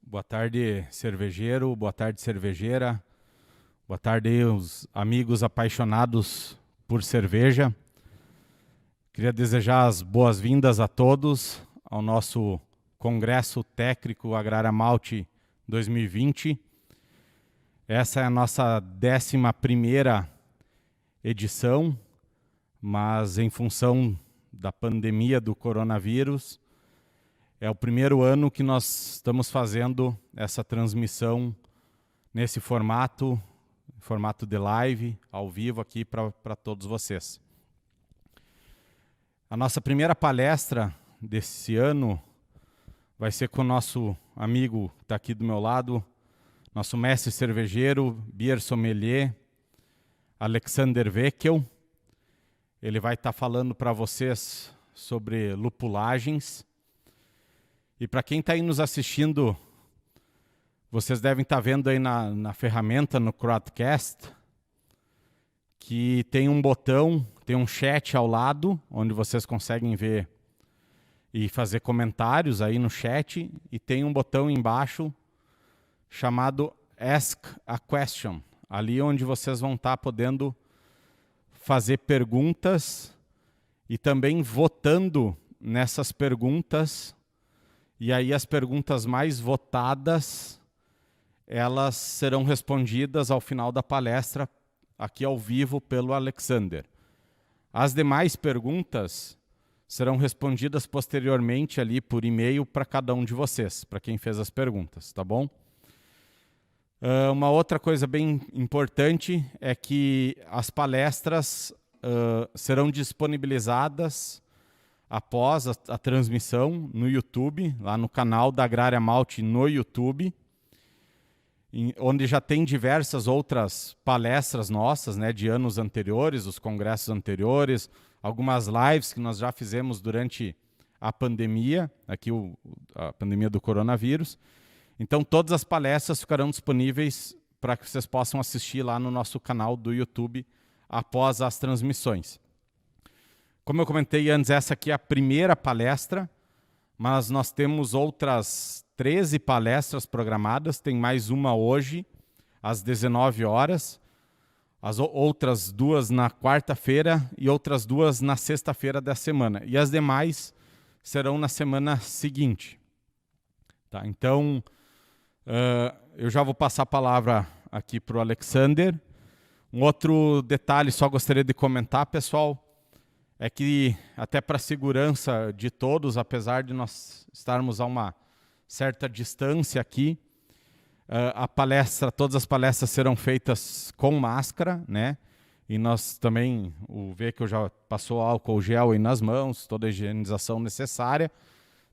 Boa tarde, cervejeiro, boa tarde, cervejeira, boa tarde aí, os amigos apaixonados por cerveja. Queria desejar as boas-vindas a todos ao nosso Congresso Técnico Agrária Malte 2020. Essa é a nossa 11ª edição, mas em função da pandemia do coronavírus, é o primeiro ano que nós estamos fazendo essa transmissão nesse formato de live, ao vivo aqui para todos vocês. A nossa primeira palestra desse ano vai ser com o nosso amigo que está aqui do meu lado, nosso mestre cervejeiro, beer sommelier, Alexander Veckel. Ele vai estar falando para vocês sobre lupulagens. E para quem está aí nos assistindo, vocês devem estar vendo aí na ferramenta, no Crowdcast, que tem um botão, tem um chat ao lado, onde vocês conseguem ver e fazer comentários aí no chat, e tem um botão embaixo chamado Ask a Question, ali onde vocês vão estar podendo fazer perguntas e também votando nessas perguntas. E aí as perguntas mais votadas, elas serão respondidas ao final da palestra, aqui ao vivo pelo Alexander. As demais perguntas serão respondidas posteriormente ali por e-mail para cada um de vocês, para quem fez as perguntas, tá bom? Uma outra coisa bem importante é que as palestras serão disponibilizadas após a transmissão no YouTube, lá no canal da Agrária Malte no YouTube, onde já tem diversas outras palestras nossas, né, de anos anteriores, os congressos anteriores, algumas lives que nós já fizemos durante a pandemia, aqui a pandemia do coronavírus. Então todas as palestras ficarão disponíveis para que vocês possam assistir lá no nosso canal do YouTube após as transmissões. Como eu comentei antes, essa aqui é a primeira palestra, mas nós temos outras 13 palestras programadas, tem mais uma hoje, às 19 horas, as outras 2 na quarta-feira e outras 2 na sexta-feira da semana. E as demais serão na semana seguinte. Tá, então, eu já vou passar a palavra aqui para o Alexander. Um outro detalhe, só gostaria de comentar, pessoal, é que até para a segurança de todos, apesar de nós estarmos a uma certa distância aqui, todas as palestras serão feitas com máscara, né? E nós também, o Veckel já passou álcool gel aí nas mãos, toda a higienização necessária,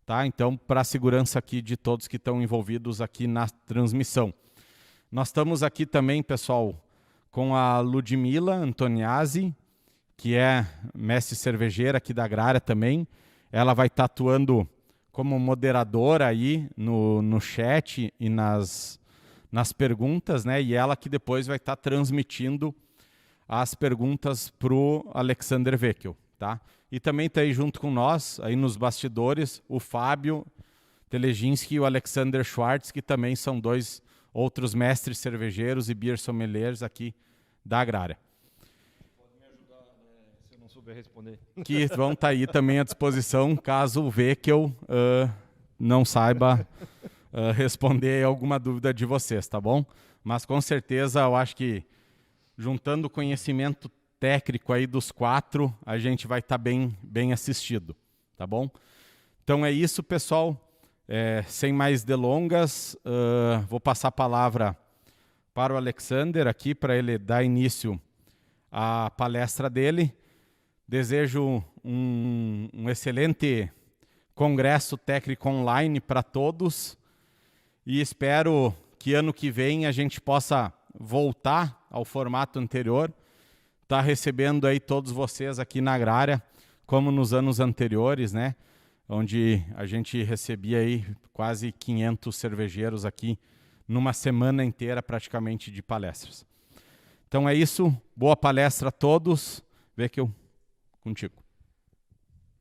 tá? Então, para a segurança aqui de todos que estão envolvidos aqui na transmissão. Nós estamos aqui também, pessoal, com a Ludmila Antoniazzi, que é mestre cervejeira aqui da Agrária também. Ela vai estar atuando como moderadora aí no chat e nas perguntas, né? E ela que depois vai estar transmitindo as perguntas para o Alexander Veckel, tá? E também está aí junto com nós, aí nos bastidores, o Fábio Teleginski e o Alexander Schwartz, que também são 2 outros mestres cervejeiros e beer sommeliers aqui da Agrária. Souber responder. Que vão estar aí também à disposição, caso o Veckel não saiba responder alguma dúvida de vocês, tá bom? Mas com certeza eu acho que juntando o conhecimento técnico aí dos 4, a gente vai estar bem assistido, tá bom? Então é isso, pessoal. Sem mais delongas, vou passar a palavra para o Alexander aqui, para ele dar início à palestra dele. Desejo um excelente congresso técnico online para todos e espero que ano que vem a gente possa voltar ao formato anterior, tá recebendo aí todos vocês aqui na Agrária, como nos anos anteriores, né? Onde a gente recebia aí quase 500 cervejeiros aqui numa semana inteira praticamente de palestras. Então é isso, boa palestra a todos. Veckel, contigo.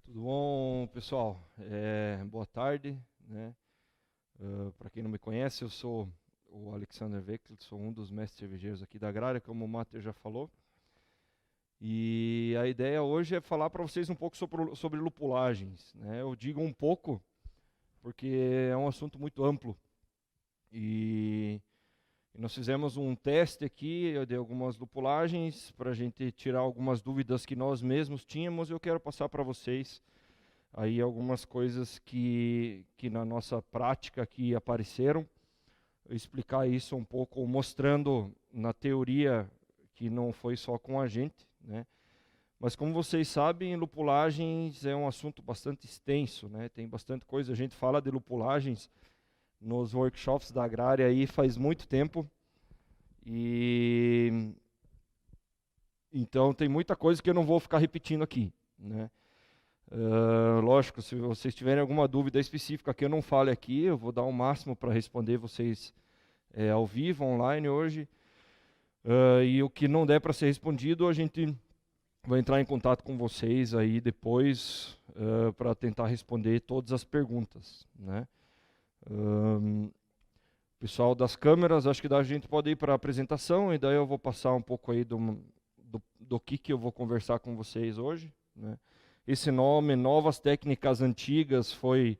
Tudo bom, pessoal? Boa tarde, né? Para quem não me conhece, eu sou o Alexander Weckl, sou um dos mestres cervejeiros aqui da Agrária, como o Matheus já falou. E a ideia hoje é falar para vocês um pouco sobre lupulagens, né? Eu digo um pouco porque é um assunto muito amplo. E nós fizemos um teste aqui de algumas lupulagens para a gente tirar algumas dúvidas que nós mesmos tínhamos. Eu quero passar para vocês aí algumas coisas que na nossa prática aqui apareceram, explicar isso um pouco, mostrando na teoria que não foi só com a gente, né? Mas como vocês sabem, lupulagens é um assunto bastante extenso, né? Tem bastante coisa, a gente fala de lupulagens nos workshops da Agrária aí faz muito tempo, e então tem muita coisa que eu não vou ficar repetindo aqui, né? Lógico, se vocês tiverem alguma dúvida específica que eu não fale aqui, eu vou dar o máximo para responder vocês ao vivo, online hoje. E o que não der para ser respondido, a gente vai entrar em contato com vocês aí depois para tentar responder todas as perguntas, né? Pessoal das câmeras, acho que a gente pode ir para a apresentação e daí eu vou passar um pouco aí do que eu vou conversar com vocês hoje, né? Esse nome, Novas Técnicas Antigas, foi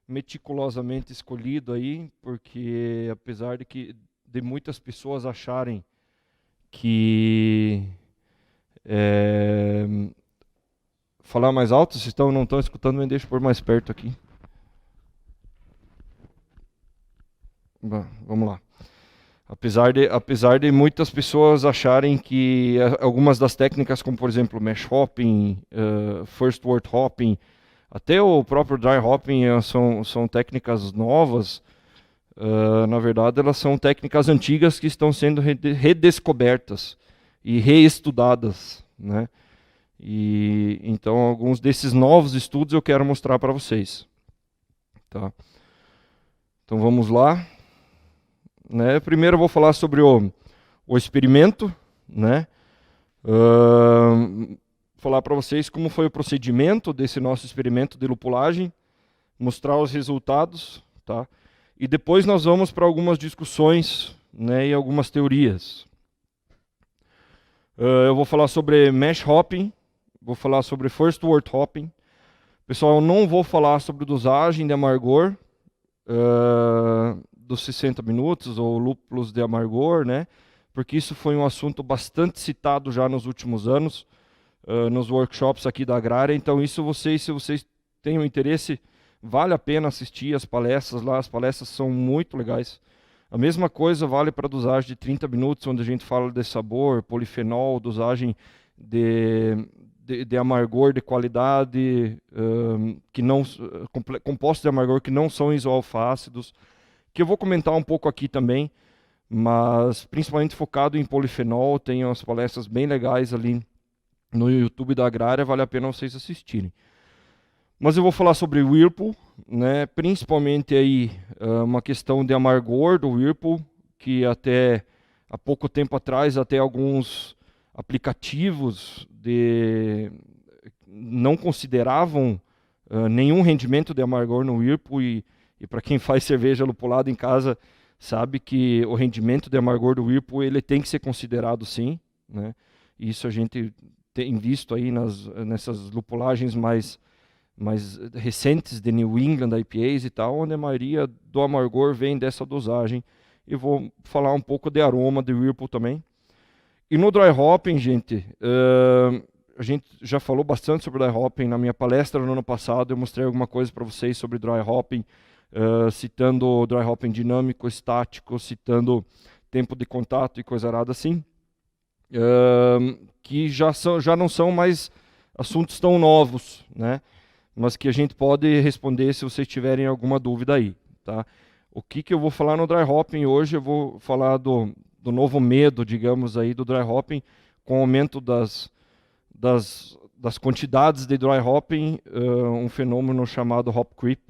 meticulosamente escolhido aí, porque apesar de muitas pessoas acharem que... falar mais alto, se não estão escutando, me deixa por mais perto aqui. Vamos lá. Apesar de muitas pessoas acharem que algumas das técnicas, como por exemplo mesh hopping, first wort hopping, até o próprio dry hopping são técnicas novas, na verdade elas são técnicas antigas que estão sendo redescobertas e reestudadas, né? E então alguns desses novos estudos eu quero mostrar para vocês, tá? Então vamos lá. Né? Primeiro eu vou falar sobre o experimento, né? Falar para vocês como foi o procedimento desse nosso experimento de lupulagem, mostrar os resultados, tá? E depois nós vamos para algumas discussões, né, e algumas teorias. Eu vou falar sobre mesh hopping, vou falar sobre first wort hopping. Pessoal, eu não vou falar sobre dosagem de amargor, dos 60 minutos, ou lúpulos de amargor, né? Porque isso foi um assunto bastante citado já nos últimos anos, nos workshops aqui da Agrária. Então isso se vocês têm um interesse, vale a pena assistir as palestras lá, as palestras são muito legais. A mesma coisa vale para a dosagem de 30 minutos, onde a gente fala de sabor, polifenol, dosagem de amargor de qualidade, compostos de amargor que não são isoalfácidos, que eu vou comentar um pouco aqui também, mas principalmente focado em polifenol. Tem umas palestras bem legais ali no YouTube da Agrária, vale a pena vocês assistirem. Mas eu vou falar sobre Whirlpool, né? Principalmente aí uma questão de amargor do Whirlpool, que até há pouco tempo atrás até alguns aplicativos não consideravam nenhum rendimento de amargor no Whirlpool, e para quem faz cerveja lupulada em casa sabe que o rendimento de amargor do Whirlpool ele tem que ser considerado sim, né? Isso a gente tem visto aí nessas lupulagens mais recentes de New England IPAs e tal, onde a maioria do amargor vem dessa dosagem. E vou falar um pouco de aroma de Whirlpool também. E no dry hopping, gente, a gente já falou bastante sobre dry hopping. Na minha palestra no ano passado eu mostrei alguma coisa para vocês sobre dry hopping, citando dry hopping dinâmico, estático, citando tempo de contato e coisa arada assim, que já não são mais assuntos tão novos, né? Mas que a gente pode responder se vocês tiverem alguma dúvida aí, tá? O que eu vou falar no dry hopping hoje? Eu vou falar do novo medo, digamos aí, do dry hopping, com o aumento das quantidades de dry hopping, um fenômeno chamado hop creep.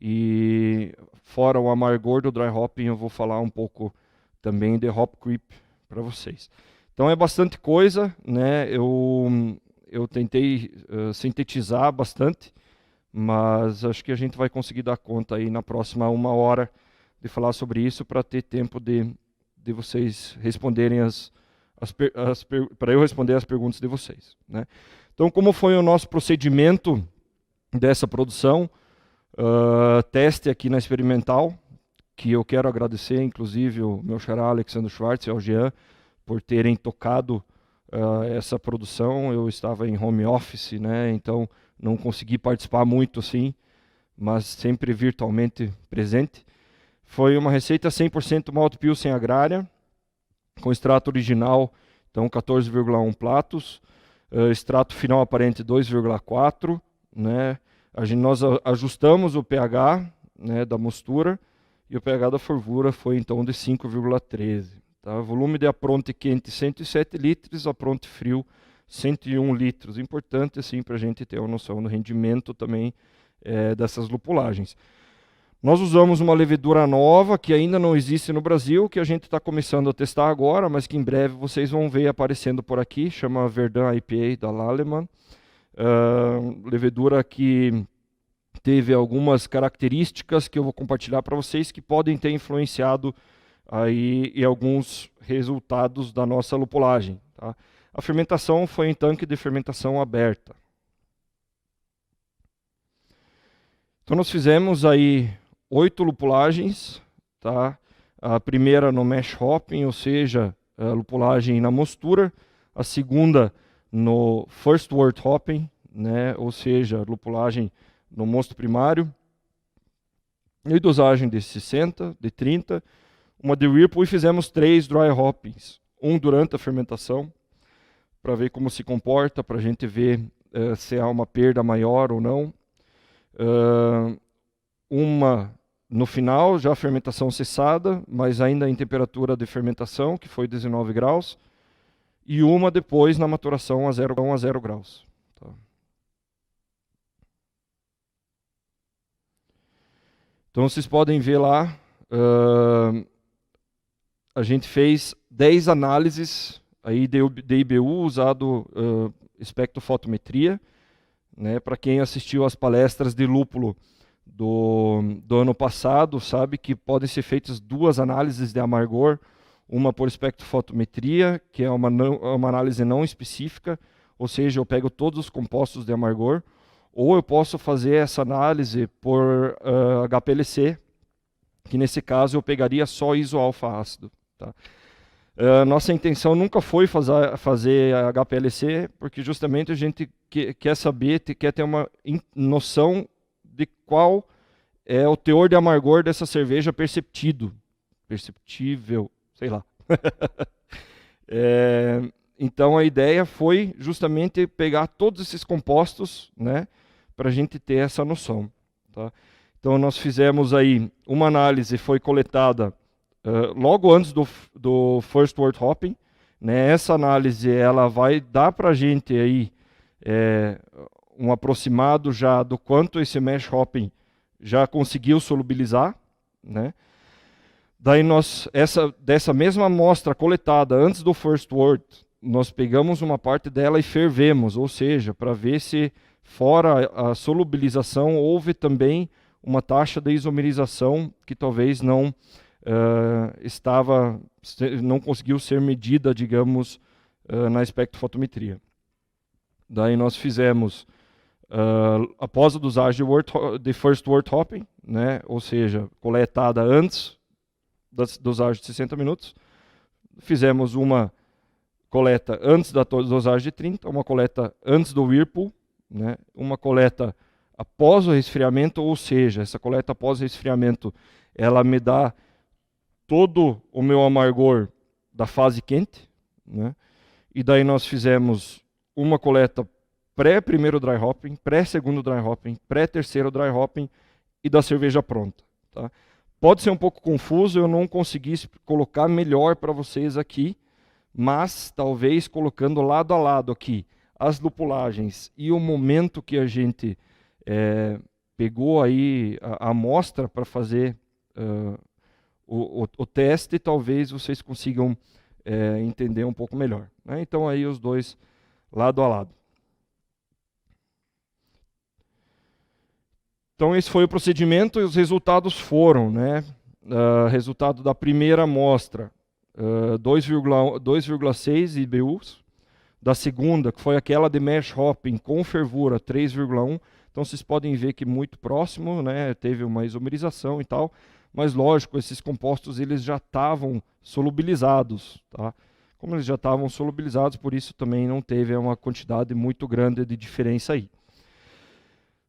E fora o amargor do dry hopping, eu vou falar um pouco também de hop creep para vocês. Então é bastante coisa, né? Eu tentei sintetizar bastante mas acho que a gente vai conseguir dar conta aí na próxima 1 hora de falar sobre isso, para ter tempo de vocês responderem para eu responder as perguntas de vocês, né? Então, como foi o nosso procedimento dessa produção? Teste aqui na experimental, que eu quero agradecer, inclusive, o meu xará Alexandre Schwartz e ao Jean, por terem tocado essa produção. Eu estava em home office, né? Então não consegui participar muito assim, mas sempre virtualmente presente. Foi uma receita 100% Malt Pilsen agrária, com extrato original, então 14,1 platos, extrato final aparente 2,4, né? Nós ajustamos o pH, né, da mostura, e o pH da fervura foi então de 5,13. Tá? Volume de apronte quente 107 litros, apronte frio 101 litros. Importante assim para a gente ter uma noção do rendimento também dessas lupulagens. Nós usamos uma levedura nova que ainda não existe no Brasil, que a gente está começando a testar agora, mas que em breve vocês vão ver aparecendo por aqui, chama Verdun IPA da Lallemand. Levedura que teve algumas características que eu vou compartilhar para vocês que podem ter influenciado aí em alguns resultados da nossa lupulagem. Tá? A fermentação foi em tanque de fermentação aberta. Então nós fizemos aí 8 lupulagens, tá? A primeira no mash hopping, ou seja, a lupulagem na mostura. A segunda no first wort hopping, né? Ou seja, lupulagem no mosto primário. E dosagem de 60, de 30. Uma de Whirlpool, e fizemos 3 dry hoppings. Um durante a fermentação, para ver como se comporta, para a gente ver se há uma perda maior ou não. Uma no final, já a fermentação cessada, mas ainda em temperatura de fermentação, que foi 19 graus. E uma depois na maturação a 0 graus. Tá. Então vocês podem ver lá, a gente fez 10 análises aí de IBU usado espectrofotometria, né? Para quem assistiu às palestras de lúpulo do ano passado, sabe que podem ser feitas 2 análises de amargor, uma por espectrofotometria, que é uma análise não específica, ou seja, eu pego todos os compostos de amargor, ou eu posso fazer essa análise por HPLC, que nesse caso eu pegaria só isoalfa-ácido. Tá? Nossa intenção nunca foi fazer HPLC, porque justamente a gente quer saber, quer ter uma noção de qual é o teor de amargor dessa cerveja perceptível, sei lá. Então a ideia foi justamente pegar todos esses compostos, né, para a gente ter essa noção. Tá? Então nós fizemos aí uma análise, foi coletada logo antes do first wort hopping, né? Essa análise ela vai dar para a gente aí um aproximado já do quanto esse mash hopping já conseguiu solubilizar, né? Daí dessa mesma amostra coletada antes do first wort, nós pegamos uma parte dela e fervemos, ou seja, para ver se fora a solubilização houve também uma taxa de isomerização que talvez não conseguiu ser medida, digamos, na espectrofotometria. Daí nós fizemos, após a dosagem de first wort hopping, né, ou seja, coletada antes da dosagem de 60 minutos, fizemos uma coleta antes da dosagem de 30, uma coleta antes do Whirlpool, né, uma coleta após o resfriamento, ou seja, essa coleta após o resfriamento, ela me dá todo o meu amargor da fase quente, né? E daí nós fizemos uma coleta pré-primeiro dry hopping, pré-segundo dry hopping, pré-terceiro dry hopping e da cerveja pronta. Tá? Pode ser um pouco confuso, eu não consegui colocar melhor para vocês aqui, mas talvez colocando lado a lado aqui as lupulagens e o momento que a gente pegou aí a amostra para fazer o teste, talvez vocês consigam entender um pouco melhor. Né? Então aí os dois lado a lado. Então esse foi o procedimento e os resultados foram, né? Resultado da primeira amostra, 2,6 IBUs. Da segunda, que foi aquela de mesh hopping com fervura, 3,1. Então vocês podem ver que muito próximo, né? Teve uma isomerização e tal. Mas lógico, esses compostos eles já estavam solubilizados, tá? Como eles já estavam solubilizados, por isso também não teve uma quantidade muito grande de diferença aí.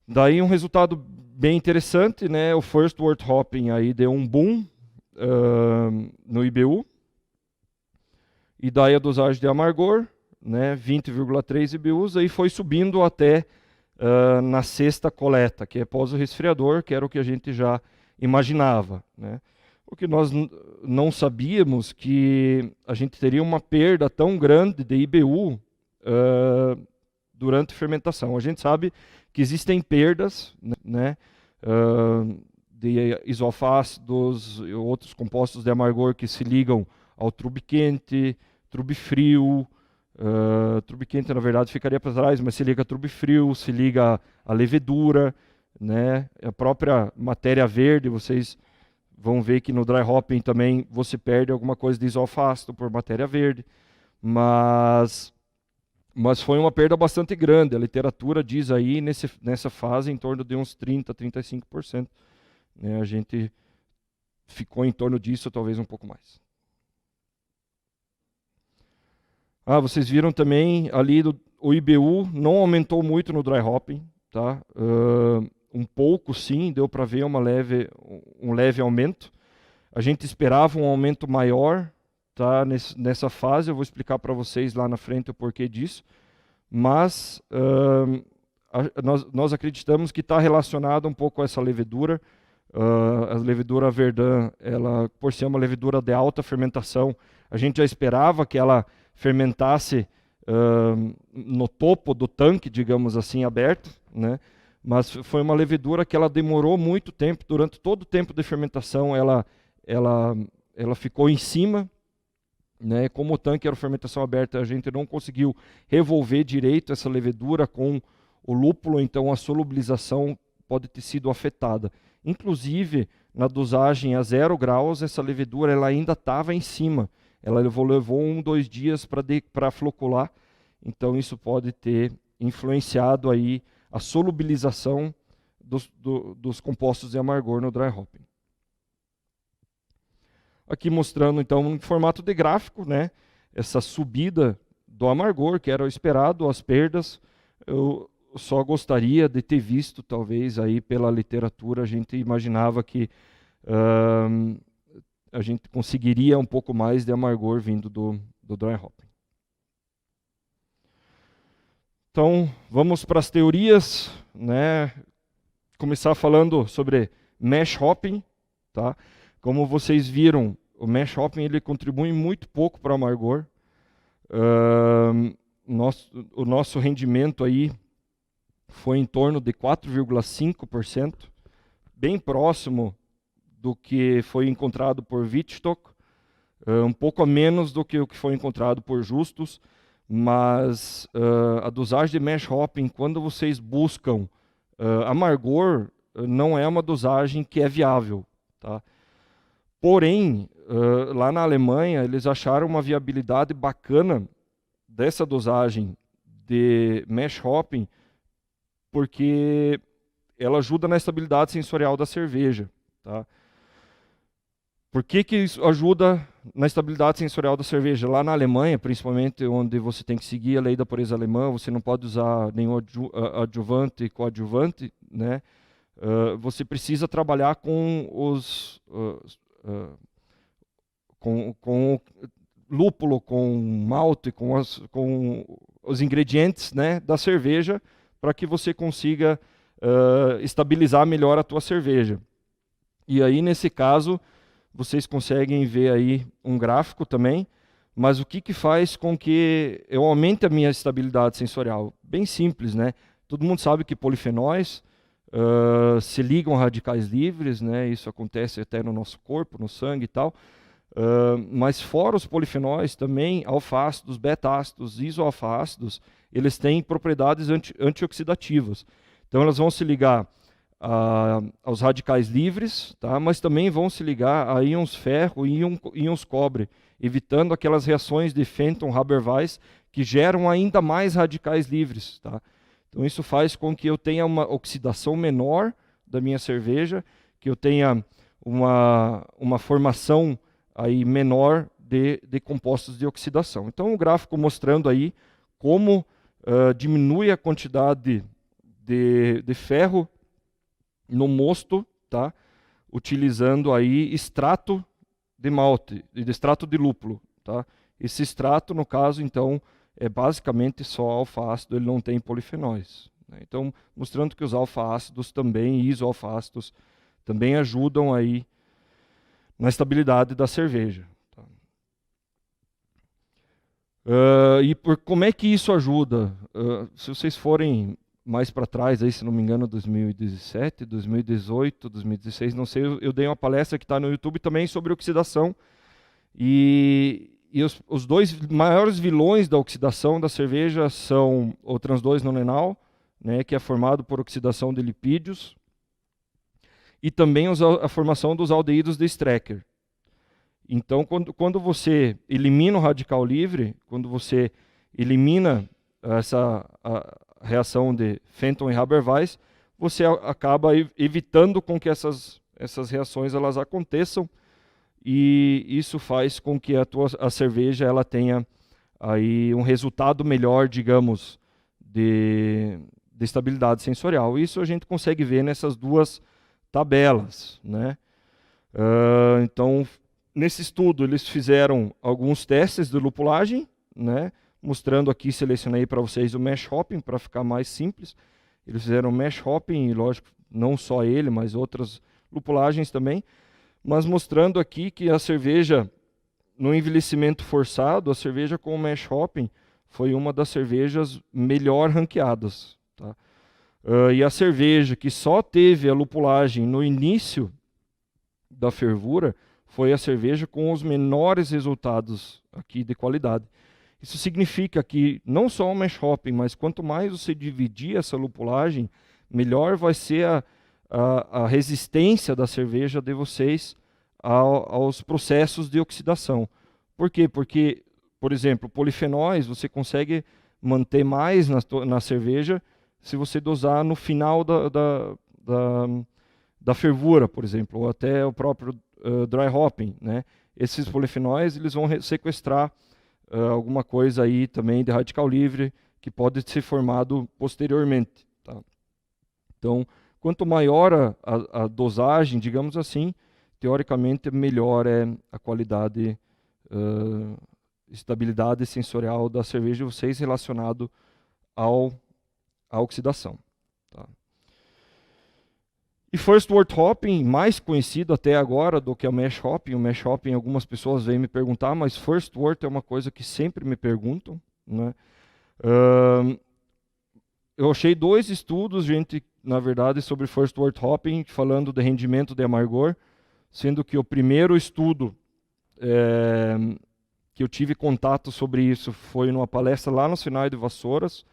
Daí um resultado bem interessante, né? O first wort hopping aí deu um boom no IBU. E daí a dosagem de amargor, né? 20,3 IBUs, aí foi subindo até na sexta coleta, que é pós o resfriador, que era o que a gente já imaginava, né? O que nós não sabíamos que a gente teria uma perda tão grande de IBU durante a fermentação. A gente sabe que existem perdas, né, de isofácidos e outros compostos de amargor que se ligam ao trube quente, trube frio. Trube quente, na verdade, ficaria para trás, mas se liga a trube frio, se liga a levedura, né, a própria matéria verde. Vocês vão ver que no dry hopping também você perde alguma coisa de isofácido por matéria verde, mas foi uma perda bastante grande. A literatura diz aí nessa fase em torno de uns 30%, 35%. Né? A gente ficou em torno disso, talvez um pouco mais. Vocês viram também ali o IBU não aumentou muito no dry hopping, tá? Um pouco sim, deu para ver um leve aumento. A gente esperava um aumento maior, tá? Nessa fase. Eu vou explicar para vocês lá na frente o porquê disso. Mas nós acreditamos que está relacionado um pouco a essa levedura. A levedura Verdun, ela, por ser uma levedura de alta fermentação, a gente já esperava que ela fermentasse no topo do tanque, digamos assim, aberto, né? Mas foi uma levedura que ela demorou muito tempo, durante todo o tempo de fermentação ela ficou em cima, né? Como o tanque era fermentação aberta, a gente não conseguiu revolver direito essa levedura com o lúpulo, então a solubilização pode ter sido afetada. Inclusive, na dosagem a 0 graus, essa levedura ela ainda estava em cima. Ela levou 2 dias para flocular, então isso pode ter influenciado aí a solubilização dos compostos de amargor no dry hopping. Aqui mostrando então em formato de gráfico, né, essa subida do amargor, que era o esperado, as perdas. Eu só gostaria de ter visto, talvez aí pela literatura, a gente imaginava que a gente conseguiria um pouco mais de amargor vindo do dry hopping. Então, vamos para as teorias, né? Começar falando sobre mash hopping, tá? Como vocês viram, o mash hopping ele contribui muito pouco para o amargor. O nosso rendimento aí foi em torno de 4,5%, bem próximo do que foi encontrado por Wittstock, um pouco a menos do que o que foi encontrado por Justus, mas a dosagem de mash hopping, quando vocês buscam amargor, não é uma dosagem que é viável, tá? Porém, lá na Alemanha, eles acharam uma viabilidade bacana dessa dosagem de mash hopping, porque ela ajuda na estabilidade sensorial da cerveja, tá? Por que isso ajuda na estabilidade sensorial da cerveja? Lá na Alemanha, principalmente, onde você tem que seguir a lei da pureza alemã, você não pode usar nenhum adjuvante e coadjuvante, né? Você precisa trabalhar com com lúpulo, com malte, com os ingredientes, né, da cerveja, para que você consiga estabilizar melhor a tua cerveja. E aí, nesse caso, vocês conseguem ver aí um gráfico também, mas o que faz com que eu aumente a minha estabilidade sensorial? Bem simples, né? Todo mundo sabe que polifenóis se ligam a radicais livres, né? Isso acontece até no nosso corpo, no sangue e tal. Mas fora os polifenóis também, alfa-ácidos, beta-ácidos, isoalfa-ácidos, eles têm propriedades antioxidativas. Então elas vão se ligar aos radicais livres, tá? Mas também vão se ligar a íons ferro e íons cobre, evitando aquelas reações de Fenton-Haber-Weiss que geram ainda mais radicais livres. Tá? Então isso faz com que eu tenha uma oxidação menor da minha cerveja, que eu tenha uma formação aí menor de compostos de oxidação. Então o gráfico mostrando aí como diminui a quantidade de ferro no mosto, tá? Utilizando aí extrato de malte, de extrato de lúpulo. Tá? Esse extrato, no caso, então, é basicamente só alfa-ácido, ele não tem polifenóis. Né? Então, mostrando que os alfa-ácidos também, iso-alfa-ácidos, também ajudam aí na estabilidade da cerveja. Tá? Como é que isso ajuda? Se vocês forem mais para trás, aí, se não me engano, 2017, 2018, 2016, não sei, eu dei uma palestra que está no YouTube também sobre oxidação. E os dois maiores vilões da oxidação da cerveja são o trans 2-nonenal, né, que é formado por oxidação de lipídios, e também a formação dos aldeídos de Strecker. Então, quando você elimina o radical livre, quando você elimina essa reação de Fenton e Haber-Weiss, você acaba evitando com que essas reações elas aconteçam, e isso faz com que a cerveja ela tenha aí um resultado melhor, digamos, de estabilidade sensorial. Isso a gente consegue ver nessas duas tabelas, né? Então, nesse estudo, eles fizeram alguns testes de lupulagem, né? Mostrando aqui, selecionei para vocês o mash hopping, para ficar mais simples. Eles fizeram mash hopping, e lógico, não só ele, mas outras lupulagens também. Mas mostrando aqui que a cerveja, no envelhecimento forçado, a cerveja com o mash hopping foi uma das cervejas melhor ranqueadas. Tá? E a cerveja que só teve a lupulagem no início da fervura foi a cerveja com os menores resultados aqui de qualidade. Isso significa que não só o mash hopping, mas quanto mais você dividir essa lupulagem, melhor vai ser a resistência da cerveja de vocês aos processos de oxidação. Por quê? Porque, por exemplo, polifenóis você consegue manter mais na cerveja se você dosar no final da fervura, por exemplo, ou até o próprio dry hopping. Né? Esses polifenóis eles vão sequestrar alguma coisa aí também de radical livre que pode ser formado posteriormente. Tá? Então, quanto maior a dosagem, digamos assim, teoricamente melhor é a qualidade, estabilidade sensorial da cerveja de vocês relacionado à oxidação. Tá? E First Wort Hopping, mais conhecido até agora do que o Mash Hopping. O Mash Hopping, algumas pessoas vêm me perguntar, mas First Wort é uma coisa que sempre me perguntam. Né? Eu achei 2 estudos, gente, na verdade, sobre First Wort Hopping, falando de rendimento de amargor, sendo que o primeiro estudo que eu tive contato sobre isso foi numa palestra lá no Sinai de Vassouras,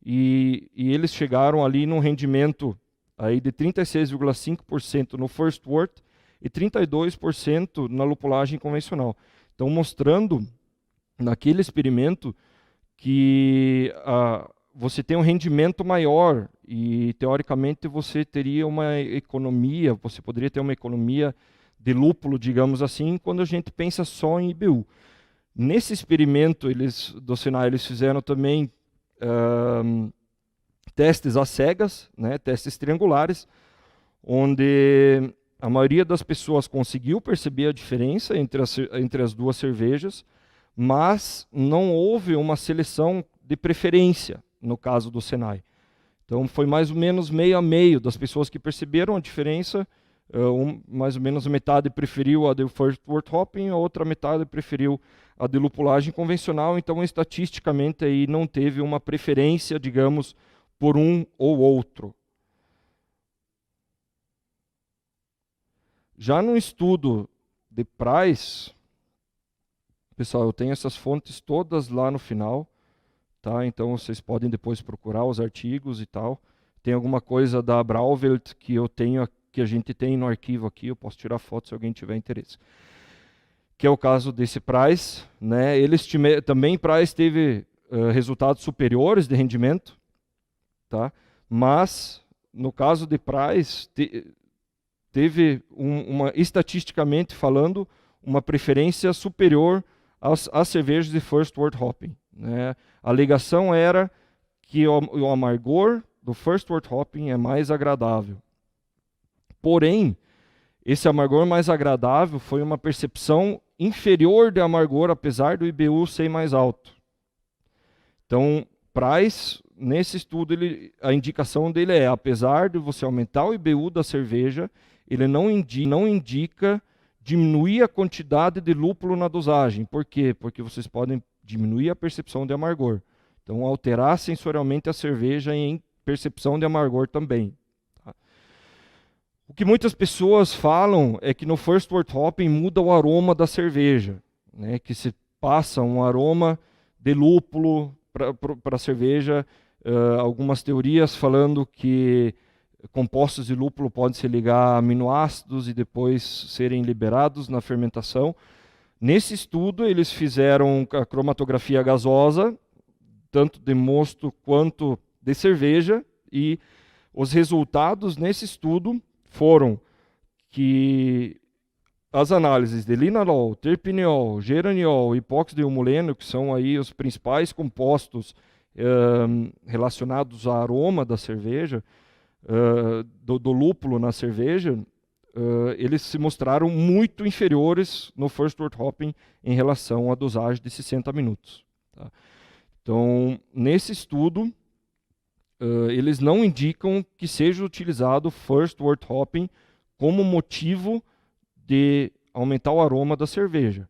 e eles chegaram ali num rendimento aí de 36,5% no First Wort e 32% na lupulagem convencional. Então, mostrando naquele experimento que você tem um rendimento maior e, teoricamente, você teria uma economia, você poderia ter uma economia de lúpulo, digamos assim, quando a gente pensa só em IBU. Nesse experimento do Sinai, eles fizeram também testes às cegas, né, testes triangulares, onde a maioria das pessoas conseguiu perceber a diferença entre as duas cervejas, mas não houve uma seleção de preferência no caso do Sinai. Então foi mais ou menos meio a meio das pessoas que perceberam a diferença, mais ou menos metade preferiu a de First Wort Hopping, a outra metade preferiu a de lupulagem convencional, então estatisticamente aí não teve uma preferência, digamos, por um ou outro. Já no estudo de Price, pessoal, eu tenho essas fontes todas lá no final, tá? Então vocês podem depois procurar os artigos e tal. tem alguma coisa da Brauwelt que eu tenho, que a gente tem no arquivo aqui, eu posso tirar foto se alguém tiver interesse. Que é o caso desse Price, né? Também Price teve resultados superiores de rendimento, tá? Mas no caso de Price teve estatisticamente falando uma preferência superior às cervejas de First Wort Hopping, né? A alegação era que o amargor do First Wort Hopping é mais agradável. Porém, esse amargor mais agradável foi uma percepção inferior de amargor, apesar do IBU ser mais alto. Então, Price, nesse estudo, a indicação dele é, apesar de você aumentar o IBU da cerveja, ele não indica diminuir a quantidade de lúpulo na dosagem. Por quê? Porque vocês podem diminuir a percepção de amargor. Então, alterar sensorialmente a cerveja em percepção de amargor também. Tá? O que muitas pessoas falam é que no First Wort Hopping muda o aroma da cerveja, né? Que se passa um aroma de lúpulo para a cerveja. Algumas teorias falando que compostos de lúpulo podem se ligar a aminoácidos e depois serem liberados na fermentação. Nesse estudo, eles fizeram a cromatografia gasosa, tanto de mosto quanto de cerveja, e os resultados nesse estudo foram que as análises de linalol, terpineol, geraniol e hipóxido de humuleno, que são aí os principais compostos relacionados ao aroma da cerveja, do lúpulo na cerveja, eles se mostraram muito inferiores no First Wort Hopping em relação à dosagem de 60 minutos. Tá? Então, nesse estudo, eles não indicam que seja utilizado First Wort Hopping como motivo de aumentar o aroma da cerveja.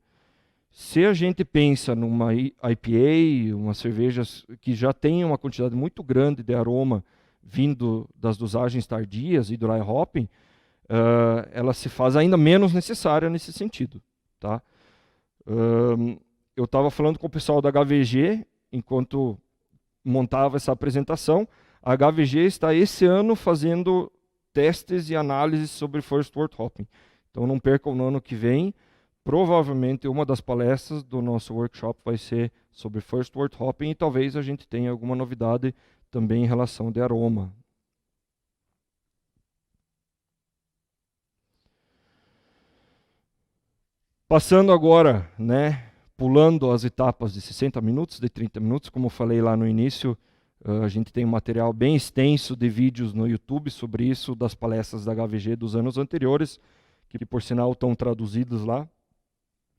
Se a gente pensa numa IPA, uma cerveja que já tem uma quantidade muito grande de aroma vindo das dosagens tardias e dry hopping, ela se faz ainda menos necessária nesse sentido. Tá? Eu estava falando com o pessoal da HVG, enquanto montava essa apresentação. A HVG está esse ano fazendo testes e análises sobre First Wort Hopping. Então não percam no ano que vem. Provavelmente uma das palestras do nosso workshop vai ser sobre First Wort Hopping e talvez a gente tenha alguma novidade também em relação de aroma. Passando agora, né, pulando as etapas de 60 minutos, de 30 minutos, como eu falei lá no início, a gente tem um material bem extenso de vídeos no YouTube sobre isso, das palestras da HVG dos anos anteriores, que por sinal estão traduzidos lá.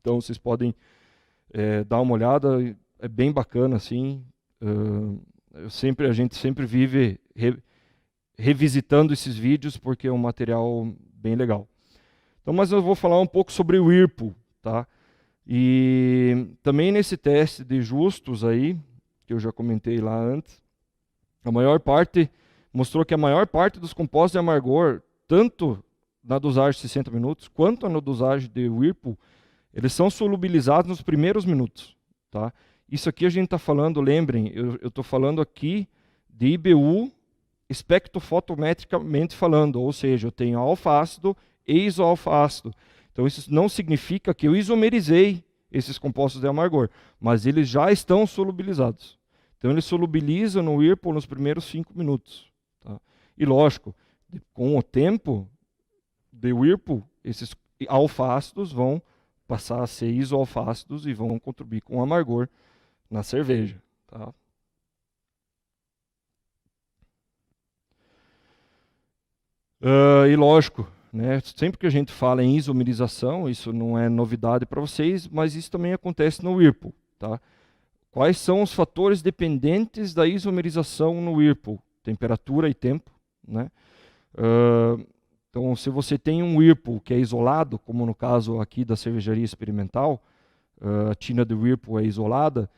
Então vocês podem dar uma olhada, é bem bacana assim. A gente sempre vive revisitando esses vídeos porque é um material bem legal. Então, mas eu vou falar um pouco sobre o Whirlpool, tá? E também nesse teste de justos aí, que eu já comentei lá antes, mostrou que a maior parte dos compostos de amargor, tanto na dosagem de 60 minutos, quanto na dosagem de Whirlpool, eles são solubilizados nos primeiros minutos. Tá? Isso aqui a gente está falando, lembrem, eu estou falando aqui de IBU espectrofotometricamente falando, ou seja, eu tenho alfa-ácido e isoalfa-ácido. Então isso não significa que eu isomerizei esses compostos de amargor, mas eles já estão solubilizados. Então eles solubilizam no Whirlpool nos primeiros 5 minutos. Tá? E lógico, com o tempo de Whirlpool, esses alfa-ácidos vão passar a ser isoalfa-ácidos e vão contribuir com o amargor na cerveja. Tá? E lógico, né, sempre que a gente fala em isomerização, isso não é novidade para vocês, mas isso também acontece no Whirlpool. Tá? Quais são os fatores dependentes da isomerização no Whirlpool? Temperatura e tempo. Né? Então, se você tem um Whirlpool que é isolado, como no caso aqui da cervejaria experimental, a tina de Whirlpool é isolada,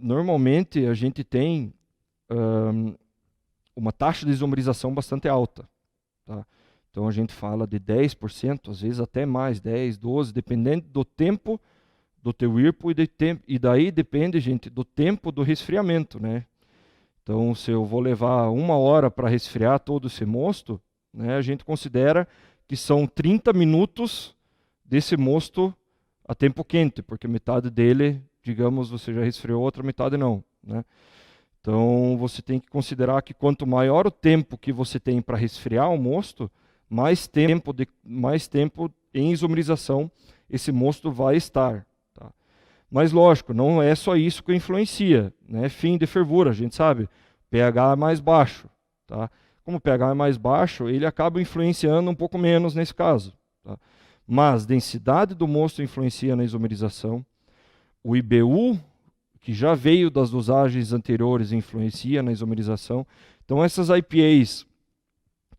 normalmente a gente tem uma taxa de isomerização bastante alta. Tá? Então a gente fala de 10%, às vezes até mais, 10, 12, dependendo do tempo do teu Whirlpool e daí depende, gente, do tempo do resfriamento. Né? Então, se eu vou levar 1 hora para resfriar todo esse mosto, né, a gente considera que são 30 minutos desse mosto a tempo quente, porque metade dele, digamos, você já resfriou, outra metade não, né? Então, você tem que considerar que quanto maior o tempo que você tem para resfriar o mosto, mais tempo em isomerização esse mosto vai estar. Tá? Mas, lógico, não é só isso que influencia. Né? Fim de fervura, a gente sabe, pH é mais baixo. Tá? Como o pH é mais baixo, ele acaba influenciando um pouco menos nesse caso. Tá? Mas densidade do mosto influencia na isomerização. O IBU, que já veio das dosagens anteriores, influencia na isomerização. Então, essas IPAs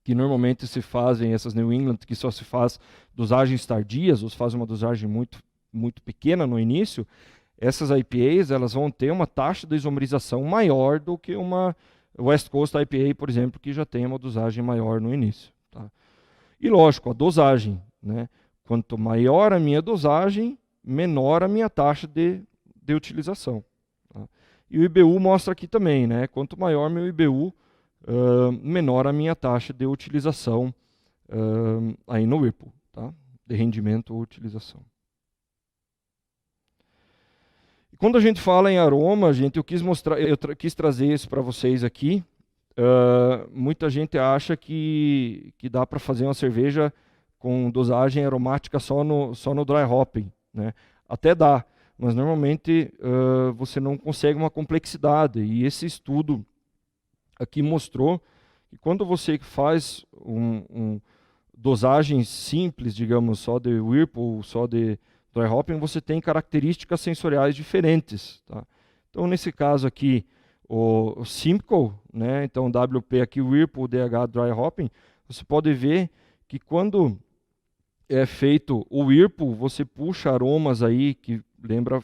que normalmente se fazem, essas New England, que só se faz dosagens tardias, ou se faz uma dosagem muito, muito pequena no início, essas IPAs elas vão ter uma taxa de isomerização maior do que uma West Coast IPA, por exemplo, que já tem uma dosagem maior no início. Tá? E lógico, a dosagem. Né? Quanto maior a minha dosagem, menor a minha taxa de utilização. Tá? E o IBU mostra aqui também, né? Quanto maior meu IBU, menor a minha taxa de utilização aí no Whirlpool, tá? De rendimento ou utilização. E quando a gente fala em aroma, gente, eu quis trazer isso para vocês aqui. Muita gente acha que dá para fazer uma cerveja com dosagem aromática só no dry hopping, né? Até dá, mas normalmente você não consegue uma complexidade. E esse estudo aqui mostrou que quando você faz dosagens simples, digamos, só de Whirlpool, só de dry hopping, você tem características sensoriais diferentes. Tá? Então, nesse caso aqui, o Simcoe, né? Então WP aqui, Whirlpool, DH, dry hopping, você pode ver que quando é feito o Whirlpool, você puxa aromas aí que lembra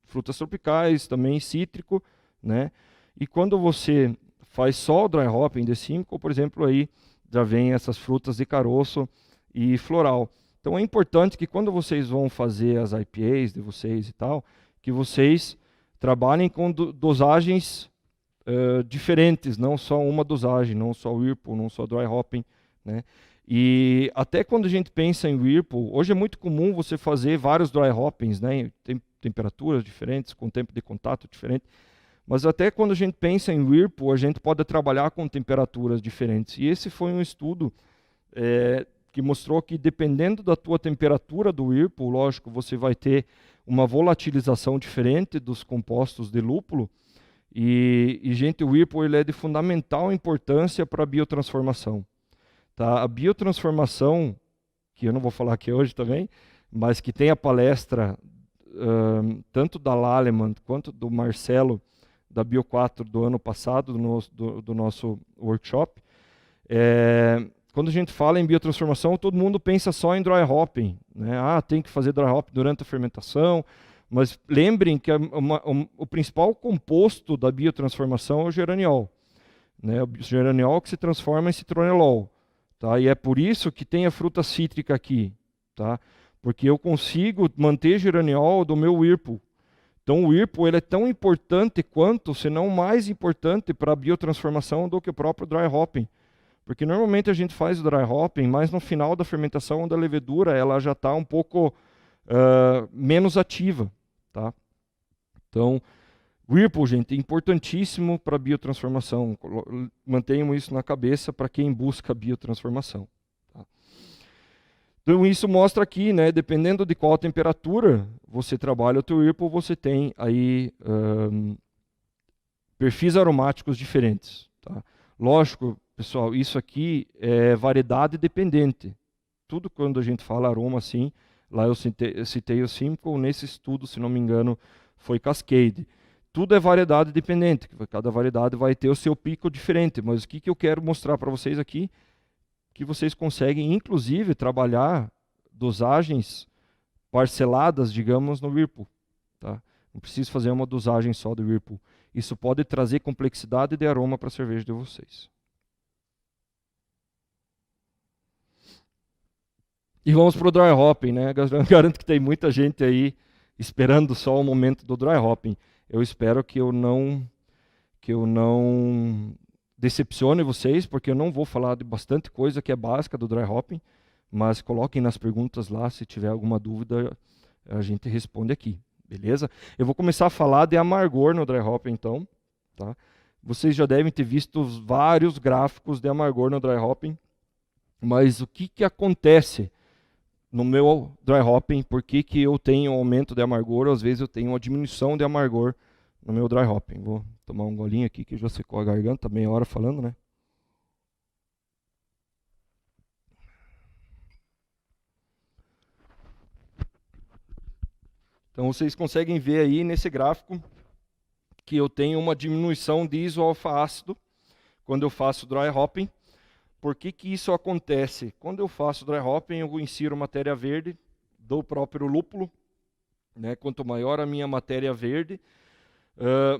frutas tropicais, também cítrico, né? E quando você faz só o dry hopping de Simcoe, por exemplo, aí já vem essas frutas de caroço e floral. Então é importante que quando vocês vão fazer as IPAs de vocês e tal, que vocês trabalhem com dosagens diferentes, não só uma dosagem, não só Whirlpool, não só dry hopping, né? E até quando a gente pensa em Whirlpool, hoje é muito comum você fazer vários dry hoppings, né? Tem temperaturas diferentes, com tempo de contato diferente. Mas até quando a gente pensa em Whirlpool, a gente pode trabalhar com temperaturas diferentes. E esse foi um estudo que mostrou que dependendo da tua temperatura do Whirlpool, lógico, você vai ter uma volatilização diferente dos compostos de lúpulo. E gente, o Whirlpool ele é de fundamental importância para a biotransformação. Tá? A biotransformação, que eu não vou falar aqui hoje também, mas que tem a palestra tanto da Laleman quanto do Marcelo, da Bio4 do ano passado, do nosso workshop. Quando a gente fala em biotransformação, todo mundo pensa só em dry hopping. Né? Tem que fazer dry hopping durante a fermentação, mas lembrem que o principal composto da biotransformação é o geraniol. Né? O geraniol que se transforma em citronelol. Tá? E é por isso que tem a fruta cítrica aqui. Tá? Porque eu consigo manter geraniol do meu Whirlpool. Então o Whirlpool ele é tão importante quanto, se não mais importante para a biotransformação do que o próprio dry hopping. Porque normalmente a gente faz o dry hopping, mas no final da fermentação, onde a levedura ela já está um pouco menos ativa. Tá? Então, Whirlpool, gente, é importantíssimo para a biotransformação. Mantenham isso na cabeça para quem busca biotransformação. Tá? Então isso mostra aqui, né, dependendo de qual temperatura você trabalha o teu Whirlpool, você tem aí perfis aromáticos diferentes. Tá? Lógico, pessoal, isso aqui é variedade dependente. Tudo quando a gente fala aroma assim, lá eu citei o Simcoe, nesse estudo, se não me engano, foi Cascade. Tudo é variedade dependente, cada variedade vai ter o seu pico diferente, mas o que eu quero mostrar para vocês aqui, que vocês conseguem, inclusive, trabalhar dosagens parceladas, digamos, no Whirlpool. Tá? Não preciso fazer uma dosagem só do Whirlpool. Isso pode trazer complexidade de aroma para a cerveja de vocês. E vamos para o dry hopping, né? Garanto que tem muita gente aí esperando só o momento do dry hopping. Eu espero que eu não que eu não decepcione vocês, porque eu não vou falar de bastante coisa que é básica do dry hopping, mas coloquem nas perguntas lá, se tiver alguma dúvida, a gente responde aqui, beleza? Eu vou começar a falar de amargor no dry hopping, então, tá? Vocês já devem ter visto vários gráficos de amargor no dry hopping, mas o que acontece no meu dry hopping? Por que eu tenho um aumento de amargor, ou às vezes eu tenho uma diminuição de amargor no meu dry hopping? Vou tomar um golinho aqui que já secou a garganta, meia hora falando, né? Então vocês conseguem ver aí nesse gráfico que eu tenho uma diminuição de isoalfa-ácido quando eu faço dry hopping. Por que isso acontece? Quando eu faço dry hopping, eu insiro matéria verde do próprio lúpulo, né? Quanto maior a minha matéria verde,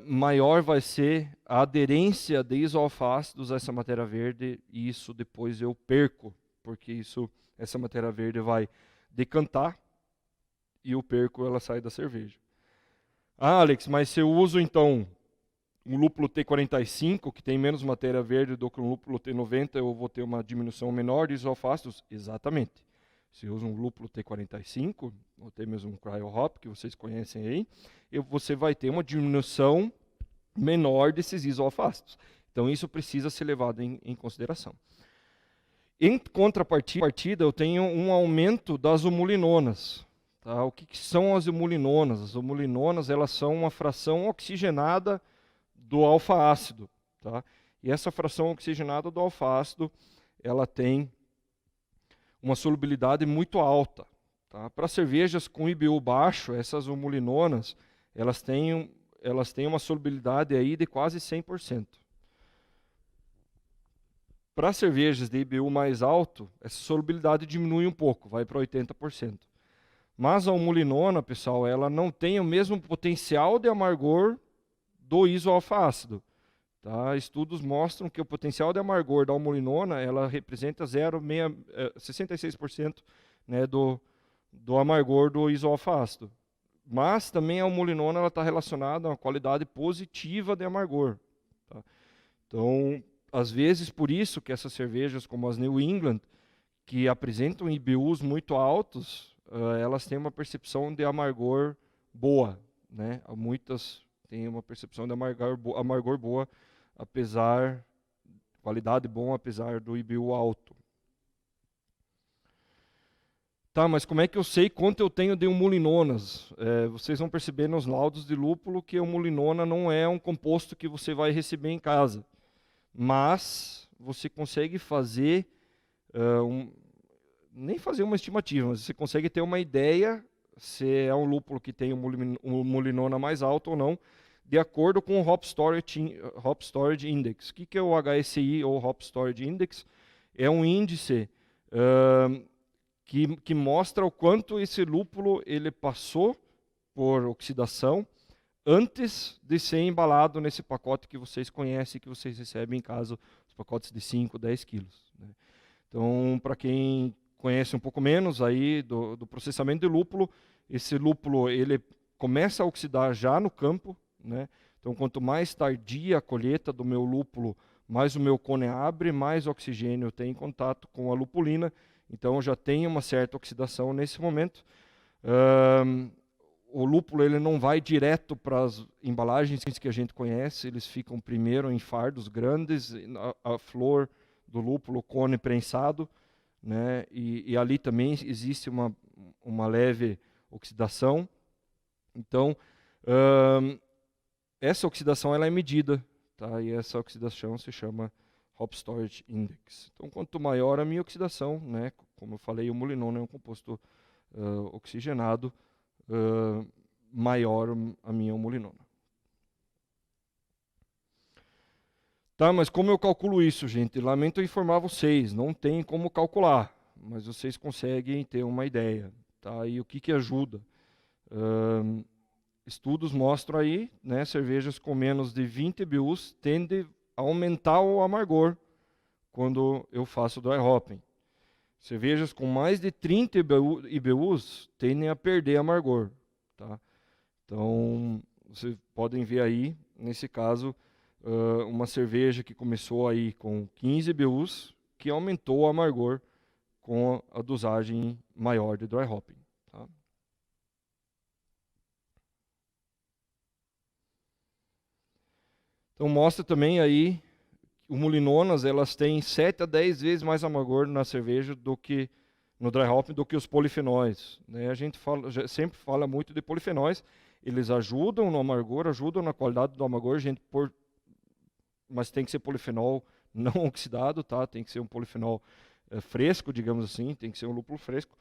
maior vai ser a aderência de isoalfa-ácidos a essa matéria verde, e isso depois eu perco, porque essa matéria verde vai decantar e eu perco, ela sai da cerveja. Ah, Alex, mas se eu uso então um lúpulo T45, que tem menos matéria verde do que um lúpulo T90, eu vou ter uma diminuição menor de isoalfa-ácidos? Exatamente. Se eu uso um lúpulo T45, ou até mesmo um cryo hop, que vocês conhecem aí, você vai ter uma diminuição menor desses isoalfa-ácidos. Então isso precisa ser levado em consideração. Em contrapartida, eu tenho um aumento das homolinonas. Tá? O que são as homolinonas? As homolinonas, elas são uma fração oxigenada do alfa-ácido. Tá? E essa fração oxigenada do alfa-ácido, ela tem uma solubilidade muito alta. Tá? Para cervejas com IBU baixo, essas homolinonas, elas têm uma solubilidade aí de quase 100%. Para cervejas de IBU mais alto, essa solubilidade diminui um pouco, vai para 80%. Mas a homolinona, pessoal, ela não tem o mesmo potencial de amargor do isoalfa-ácido. Tá? Estudos mostram que o potencial de amargor da homolinona, ela representa 66%, né, do amargor do isoalfa-ácido. Mas também a homolinona está relacionada a uma qualidade positiva de amargor. Tá? Então, às vezes, por isso que essas cervejas como as New England, que apresentam IBUs muito altos, elas têm uma percepção de amargor boa. Né? Muitas têm uma percepção de amargor boa, qualidade bom, apesar do IBU alto. Tá, mas como é que eu sei quanto eu tenho de homolinonas? Vocês vão perceber nos laudos de lúpulo que a homolinona não é um composto que você vai receber em casa. Mas você consegue fazer, nem fazer uma estimativa, mas você consegue ter uma ideia se é um lúpulo que tem homolinona mais alta ou não, de acordo com o Hop Storage Index. O que é o HSI ou Hop Storage Index? É um índice que mostra o quanto esse lúpulo ele passou por oxidação antes de ser embalado nesse pacote que vocês conhecem, que vocês recebem em casa, os pacotes de 5, 10 quilos. Né? Então, para quem conhece um pouco menos aí do processamento de lúpulo, esse lúpulo ele começa a oxidar já no campo. Né? Então, quanto mais tardia a colheita do meu lúpulo, mais o meu cone abre, mais oxigênio tem em contato com a lupulina. Então, já tem uma certa oxidação nesse momento. O lúpulo ele não vai direto para as embalagens que a gente conhece, eles ficam primeiro em fardos grandes, a flor do lúpulo, o cone prensado, né? E ali também existe uma leve oxidação. Então, essa oxidação ela é medida, tá? E essa oxidação se chama Hop Storage Index. Então, quanto maior a minha oxidação, né? Como eu falei, o homolinona é um composto oxigenado, maior a minha homolinona. Tá, mas como eu calculo isso, gente? Lamento informar vocês, não tem como calcular, mas vocês conseguem ter uma ideia. Tá? E o que ajuda? Estudos mostram aí, né, cervejas com menos de 20 IBUs tendem a aumentar o amargor quando eu faço dry hopping. Cervejas com mais de 30 IBUs tendem a perder amargor. Tá? Então, vocês podem ver aí, nesse caso, uma cerveja que começou aí com 15 IBUs, que aumentou o amargor com a dosagem maior de dry hopping. Tá? Então mostra também aí o mulinonas, elas têm 7 a 10 vezes mais amargor na cerveja do que no dry hopping do que os polifenóis. Né? A gente sempre fala muito de polifenóis, eles ajudam no amargor, ajudam na qualidade do amargor, mas tem que ser polifenol não oxidado, tá? Tem que ser um polifenol fresco, digamos assim, tem que ser um lúpulo fresco.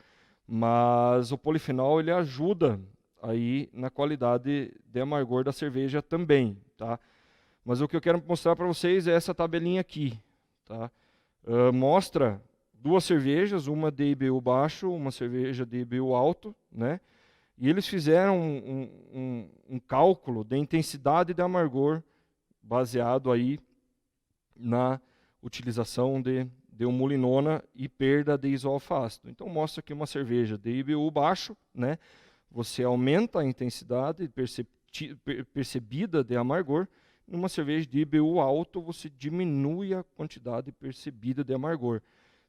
Mas o polifenol ele ajuda aí na qualidade de amargor da cerveja também, tá? Mas o que eu quero mostrar para vocês é essa tabelinha aqui, tá? Mostra duas cervejas, uma de IBU baixo, uma cerveja de IBU alto, né? E eles fizeram um cálculo da intensidade de amargor baseado aí na utilização de umulinona e perda de isoalfa-ácido. Então mostra aqui uma cerveja de IBU baixo, né? Você aumenta a intensidade percebida de amargor. Numa cerveja de IBU alto, você diminui a quantidade percebida de amargor.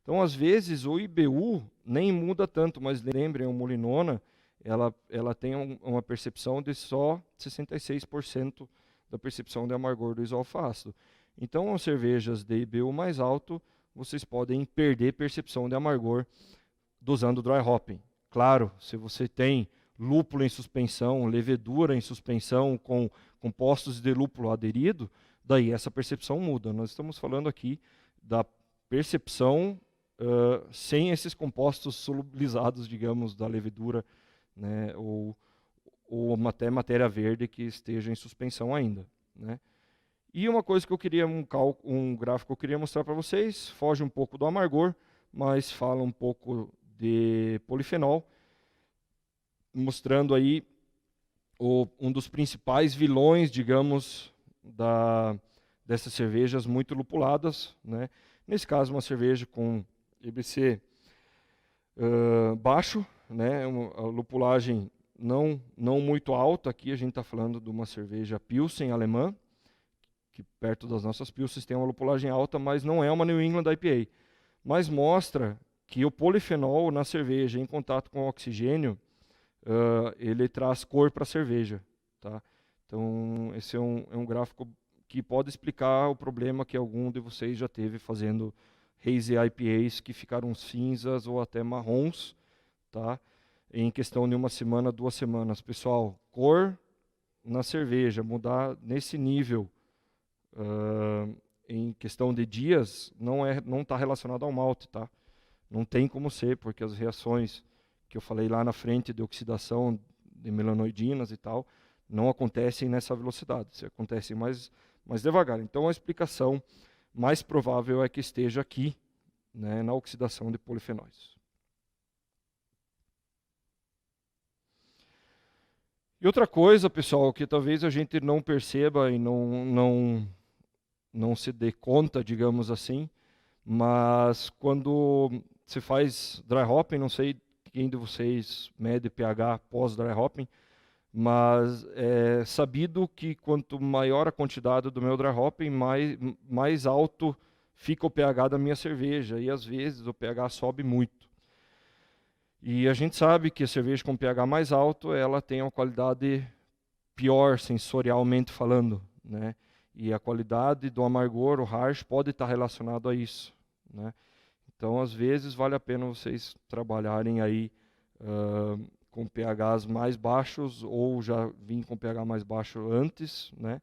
Então, às vezes, o IBU nem muda tanto, mas lembrem, a umulinona, ela tem uma percepção de só 66% da percepção de amargor do isoalfa-ácido. Então, as cervejas de IBU mais alto, vocês podem perder percepção de amargor dosando dry hopping. Claro, se você tem lúpulo em suspensão, levedura em suspensão com compostos de lúpulo aderido, daí essa percepção muda. Nós estamos falando aqui da percepção sem esses compostos solubilizados, digamos, da levedura, né, ou até matéria verde que esteja em suspensão ainda, né. E uma coisa que eu queria, um gráfico que eu queria mostrar para vocês, foge um pouco do amargor, mas fala um pouco de polifenol, mostrando aí um dos principais vilões, digamos, dessas cervejas muito lupuladas, né. Nesse caso, uma cerveja com EBC baixo, né, a lupulagem não muito alta. Aqui a gente está falando de uma cerveja Pilsen alemã, que perto das nossas Pilsens tem uma lupulagem alta, mas não é uma New England IPA. Mas mostra que o polifenol na cerveja, em contato com o oxigênio, ele traz cor para a cerveja. Tá? Então, esse é um gráfico que pode explicar o problema que algum de vocês já teve fazendo hazy IPAs que ficaram cinzas ou até marrons, tá? Em questão de uma semana, 2 semanas. Pessoal, cor na cerveja, mudar nesse nível em questão de dias, não está relacionado ao malte, tá? Não tem como ser, porque as reações que eu falei lá na frente de oxidação de melanoidinas e tal, não acontecem nessa velocidade, se acontecem mais devagar. Então a explicação mais provável é que esteja aqui, né, na oxidação de polifenóis. E outra coisa, pessoal, que talvez a gente não perceba e não se dê conta, digamos assim, mas quando se faz dry hopping, não sei quem de vocês mede pH pós dry hopping, mas é sabido que quanto maior a quantidade do meu dry hopping, mais alto fica o pH da minha cerveja, e às vezes o pH sobe muito. E a gente sabe que a cerveja com pH mais alto, ela tem uma qualidade pior sensorialmente falando, né? E a qualidade do amargor, o harsh, pode estar relacionado a isso, né? Então, às vezes, vale a pena vocês trabalharem aí com pHs mais baixos, ou já vir com pH mais baixo antes, né?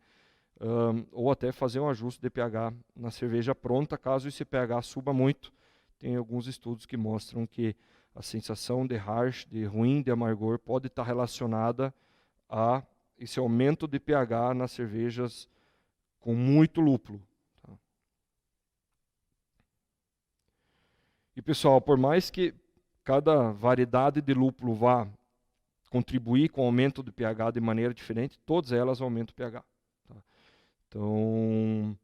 Ou até fazer um ajuste de pH na cerveja pronta, caso esse pH suba muito. Tem alguns estudos que mostram que a sensação de harsh, de ruim, de amargor, pode estar relacionada a esse aumento de pH nas cervejas com muito lúpulo. Tá? E pessoal, por mais que cada variedade de lúpulo vá contribuir com o aumento do pH de maneira diferente, todas elas aumentam o pH. Tá? Então,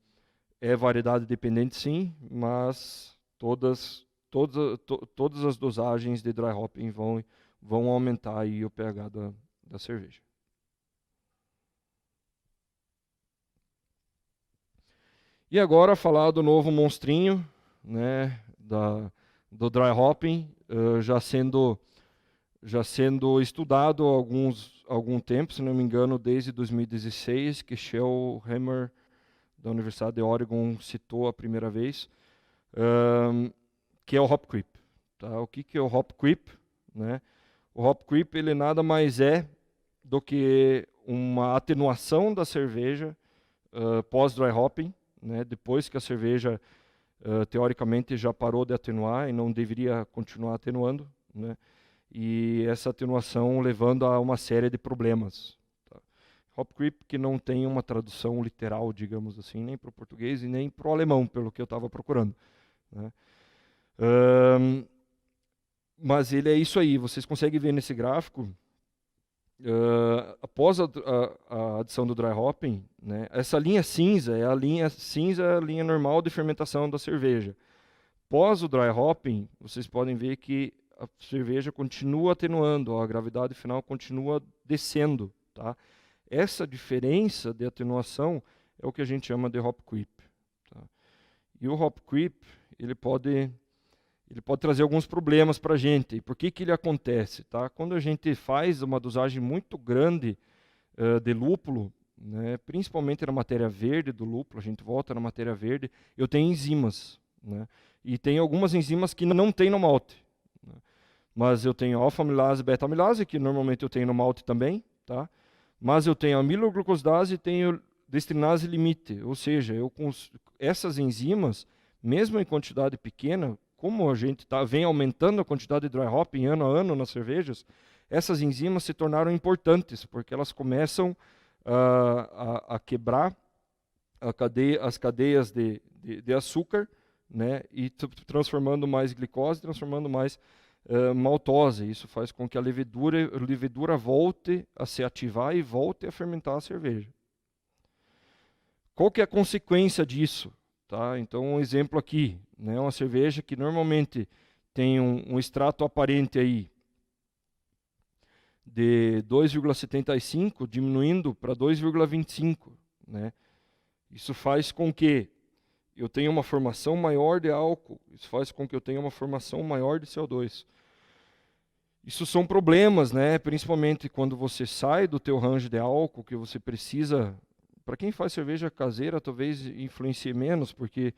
é variedade dependente sim, mas todas as dosagens de dry hopping vão aumentar aí o pH da cerveja. E agora falar do novo monstrinho, né, do dry hopping, já sendo estudado há algum tempo, se não me engano, desde 2016, que Shel Hammer, da Universidade de Oregon, citou a primeira vez, que é o hop creep. Tá? O que é o hop creep? Né? O hop creep ele nada mais é do que uma atenuação da cerveja pós-dry hopping, né? Depois que a cerveja, teoricamente, já parou de atenuar e não deveria continuar atenuando, né? E essa atenuação levando a uma série de problemas. Tá? Hop creep que não tem uma tradução literal, digamos assim, nem para o português e nem para o alemão, pelo que eu estava procurando. Né? Mas ele é isso aí, vocês conseguem ver nesse gráfico, após a adição do dry hopping, né, essa linha cinza é a linha normal de fermentação da cerveja. Pós o dry hopping, vocês podem ver que a cerveja continua atenuando, a gravidade final continua descendo. Tá? Essa diferença de atenuação é o que a gente chama de hop creep. Tá? E o hop creep, ele pode trazer alguns problemas para a gente. E por que ele acontece? Tá? Quando a gente faz uma dosagem muito grande de lúpulo, né, principalmente na matéria verde do lúpulo, a gente volta na matéria verde, eu tenho enzimas. Né? E tem algumas enzimas que não tem no malte. Né? Mas eu tenho alfa-amilase e beta-amilase, que normalmente eu tenho no malte também. Tá? Mas eu tenho amiloglucosidase e tenho destrinase limite. Ou seja, essas enzimas, mesmo em quantidade pequena, como a gente vem aumentando a quantidade de dry hopping ano a ano nas cervejas, essas enzimas se tornaram importantes, porque elas começam a quebrar as cadeias de açúcar, né, e transformando mais glicose, transformando mais maltose. Isso faz com que a levedura volte a se ativar e volte a fermentar a cerveja. Qual que é a consequência disso? Tá? Então, um exemplo aqui, né, uma cerveja que normalmente tem um extrato aparente aí de 2,75, diminuindo para 2,25. Né? Isso faz com que eu tenha uma formação maior de álcool, isso faz com que eu tenha uma formação maior de CO2. Isso são problemas, né? Principalmente quando você sai do teu range de álcool, que você precisa... Para quem faz cerveja caseira, talvez influencie menos, porque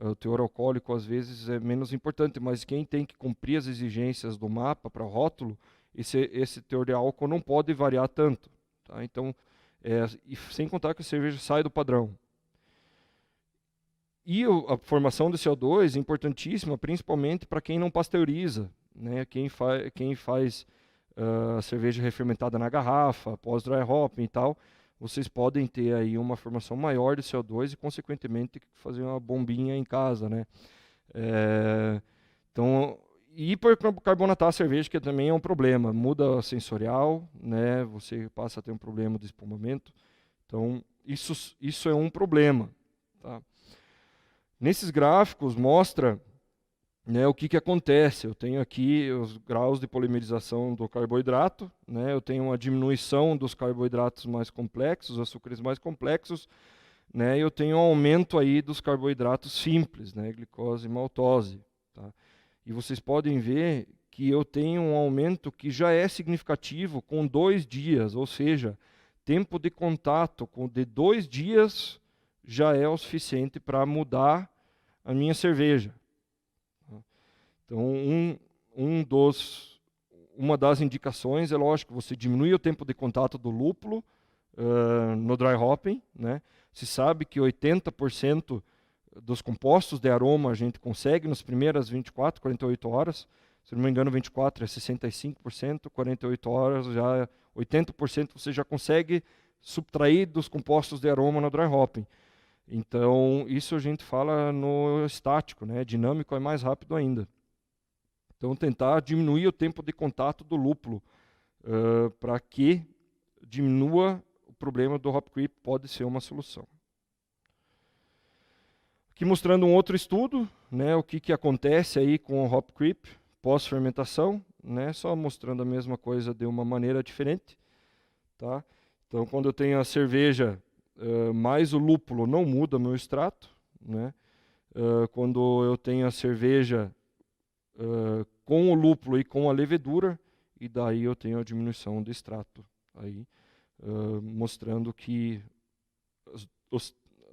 o teor alcoólico às vezes é menos importante, mas quem tem que cumprir as exigências do mapa para rótulo, esse teor de álcool não pode variar tanto. Tá? Então, e sem contar que a cerveja sai do padrão. E a formação de CO2 é importantíssima, principalmente para quem não pasteuriza, né? Quem faz cerveja refermentada na garrafa, pós dry hopping e tal, vocês podem ter aí uma formação maior de CO2 e, consequentemente, fazer uma bombinha em casa, né? Então, hipercarbonatar a cerveja, que também é um problema. Muda sensorial, né? Você passa a ter um problema de espumamento. Então, isso é um problema. Tá? Nesses gráficos mostra, né, o que acontece. Eu tenho aqui os graus de polimerização do carboidrato, né, eu tenho uma diminuição dos carboidratos mais complexos, açúcares mais complexos, né, e eu tenho um aumento aí dos carboidratos simples, né, glicose e maltose. Tá? E vocês podem ver que eu tenho um aumento que já é significativo com 2 dias, ou seja, tempo de contato de 2 dias já é o suficiente para mudar a minha cerveja. Então, uma das indicações é, lógico, você diminui o tempo de contato do lúpulo no dry hopping. Né? Se sabe que 80% dos compostos de aroma a gente consegue nas primeiras 24, 48 horas. Se não me engano, 24 é 65%, 48 horas já 80% você já consegue subtrair dos compostos de aroma no dry hopping. Então, isso a gente fala no estático, né? Dinâmico é mais rápido ainda. Então, tentar diminuir o tempo de contato do lúpulo para que diminua o problema do hop creep, pode ser uma solução. Aqui mostrando um outro estudo, né, o que acontece aí com o hop creep pós-fermentação, né, só mostrando a mesma coisa de uma maneira diferente. Tá? Então, quando eu tenho a cerveja mais o lúpulo, não muda meu extrato. né? Quando eu tenho a cerveja com o lúpulo e com a levedura, e daí eu tenho a diminuição do extrato, aí, mostrando que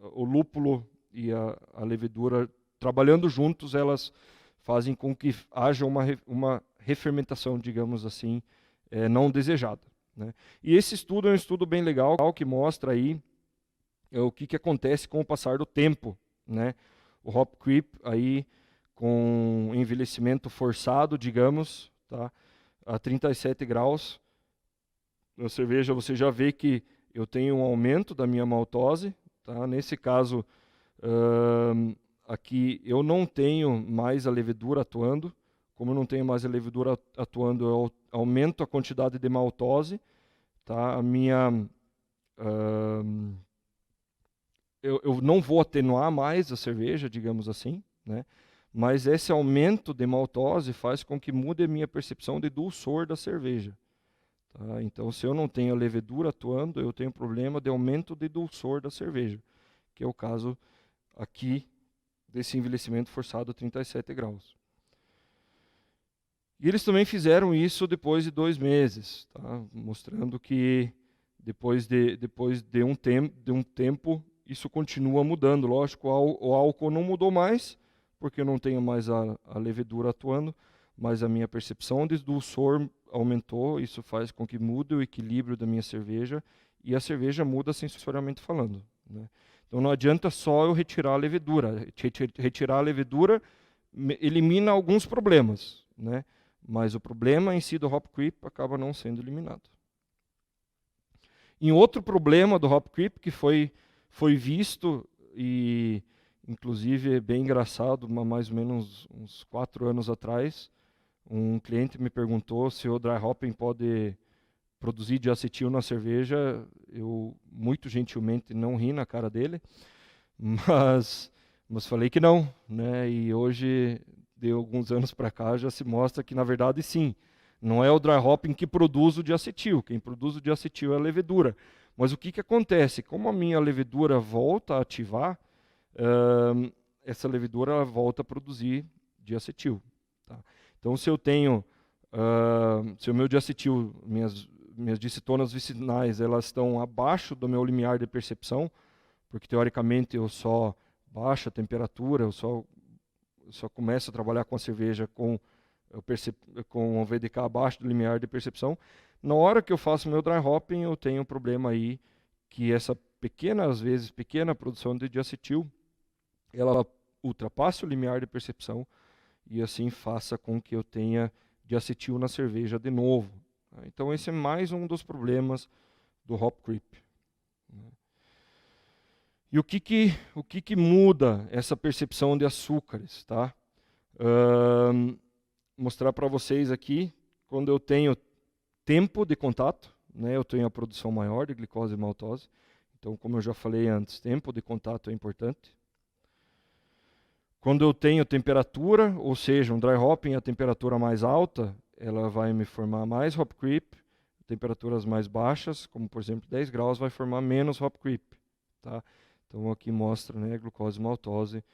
o lúpulo e a levedura, trabalhando juntos, elas fazem com que haja uma refermentação, digamos assim, não desejada, né? E esse estudo é um estudo bem legal, que mostra aí o que acontece com o passar do tempo, né? O hop creep aí com envelhecimento forçado, digamos, tá? A 37 graus, na cerveja você já vê que eu tenho um aumento da minha maltose, tá? Nesse caso, aqui eu não tenho mais a levedura atuando. Como eu não tenho mais a levedura atuando, eu aumento a quantidade de maltose, tá? A minha... eu não vou atenuar mais a cerveja, digamos assim, né? Mas esse aumento de maltose faz com que mude a minha percepção de dulçor da cerveja. Tá? Então, se eu não tenho a levedura atuando, eu tenho problema de aumento de dulçor da cerveja, que é o caso aqui desse envelhecimento forçado a 37 graus. E eles também fizeram isso depois de 2 meses, tá? Mostrando que depois de um tempo, isso continua mudando. Lógico, o álcool não mudou mais, porque eu não tenho mais a levedura atuando, mas a minha percepção de dulçor aumentou. Isso faz com que mude o equilíbrio da minha cerveja, e a cerveja muda sensorialmente falando, né? Então não adianta só eu retirar a levedura. Retirar a levedura elimina alguns problemas, né? Mas o problema em si do hop creep acaba não sendo eliminado. E outro problema do hop creep que foi visto, e inclusive é bem engraçado, mais ou menos uns 4 anos atrás, um cliente me perguntou se o dry hopping pode produzir diacetil na cerveja. Eu muito gentilmente não ri na cara dele, mas falei que não, né? E hoje, de alguns anos para cá, já se mostra que na verdade sim. Não é o dry hopping que produz o diacetil. Quem produz o diacetil é a levedura. Mas o que acontece? Como a minha levedura volta a ativar, essa levedura ela volta a produzir diacetil. Tá? Então, se eu tenho, se o meu diacetil, minhas dicetonas vicinais, elas estão abaixo do meu limiar de percepção, porque teoricamente eu só baixo a temperatura, eu só começo a trabalhar com a cerveja com o VDK abaixo do limiar de percepção. Na hora que eu faço meu dry hopping, eu tenho um problema aí, que essa às vezes pequena produção de diacetil, ela ultrapasse o limiar de percepção e assim faça com que eu tenha diacetil na cerveja de novo. Então esse é mais um dos problemas do hop creep. E o que muda essa percepção de açúcares, tá? Mostrar para vocês aqui, quando eu tenho tempo de contato, né, eu tenho a produção maior de glicose e maltose. Então, como eu já falei antes, tempo de contato é importante. Quando eu tenho temperatura, ou seja, um dry hopping, a temperatura mais alta, ela vai me formar mais hop creep. Temperaturas mais baixas, como por exemplo 10 graus, vai formar menos hop creep, tá? Então aqui mostra, né, glucose e maltose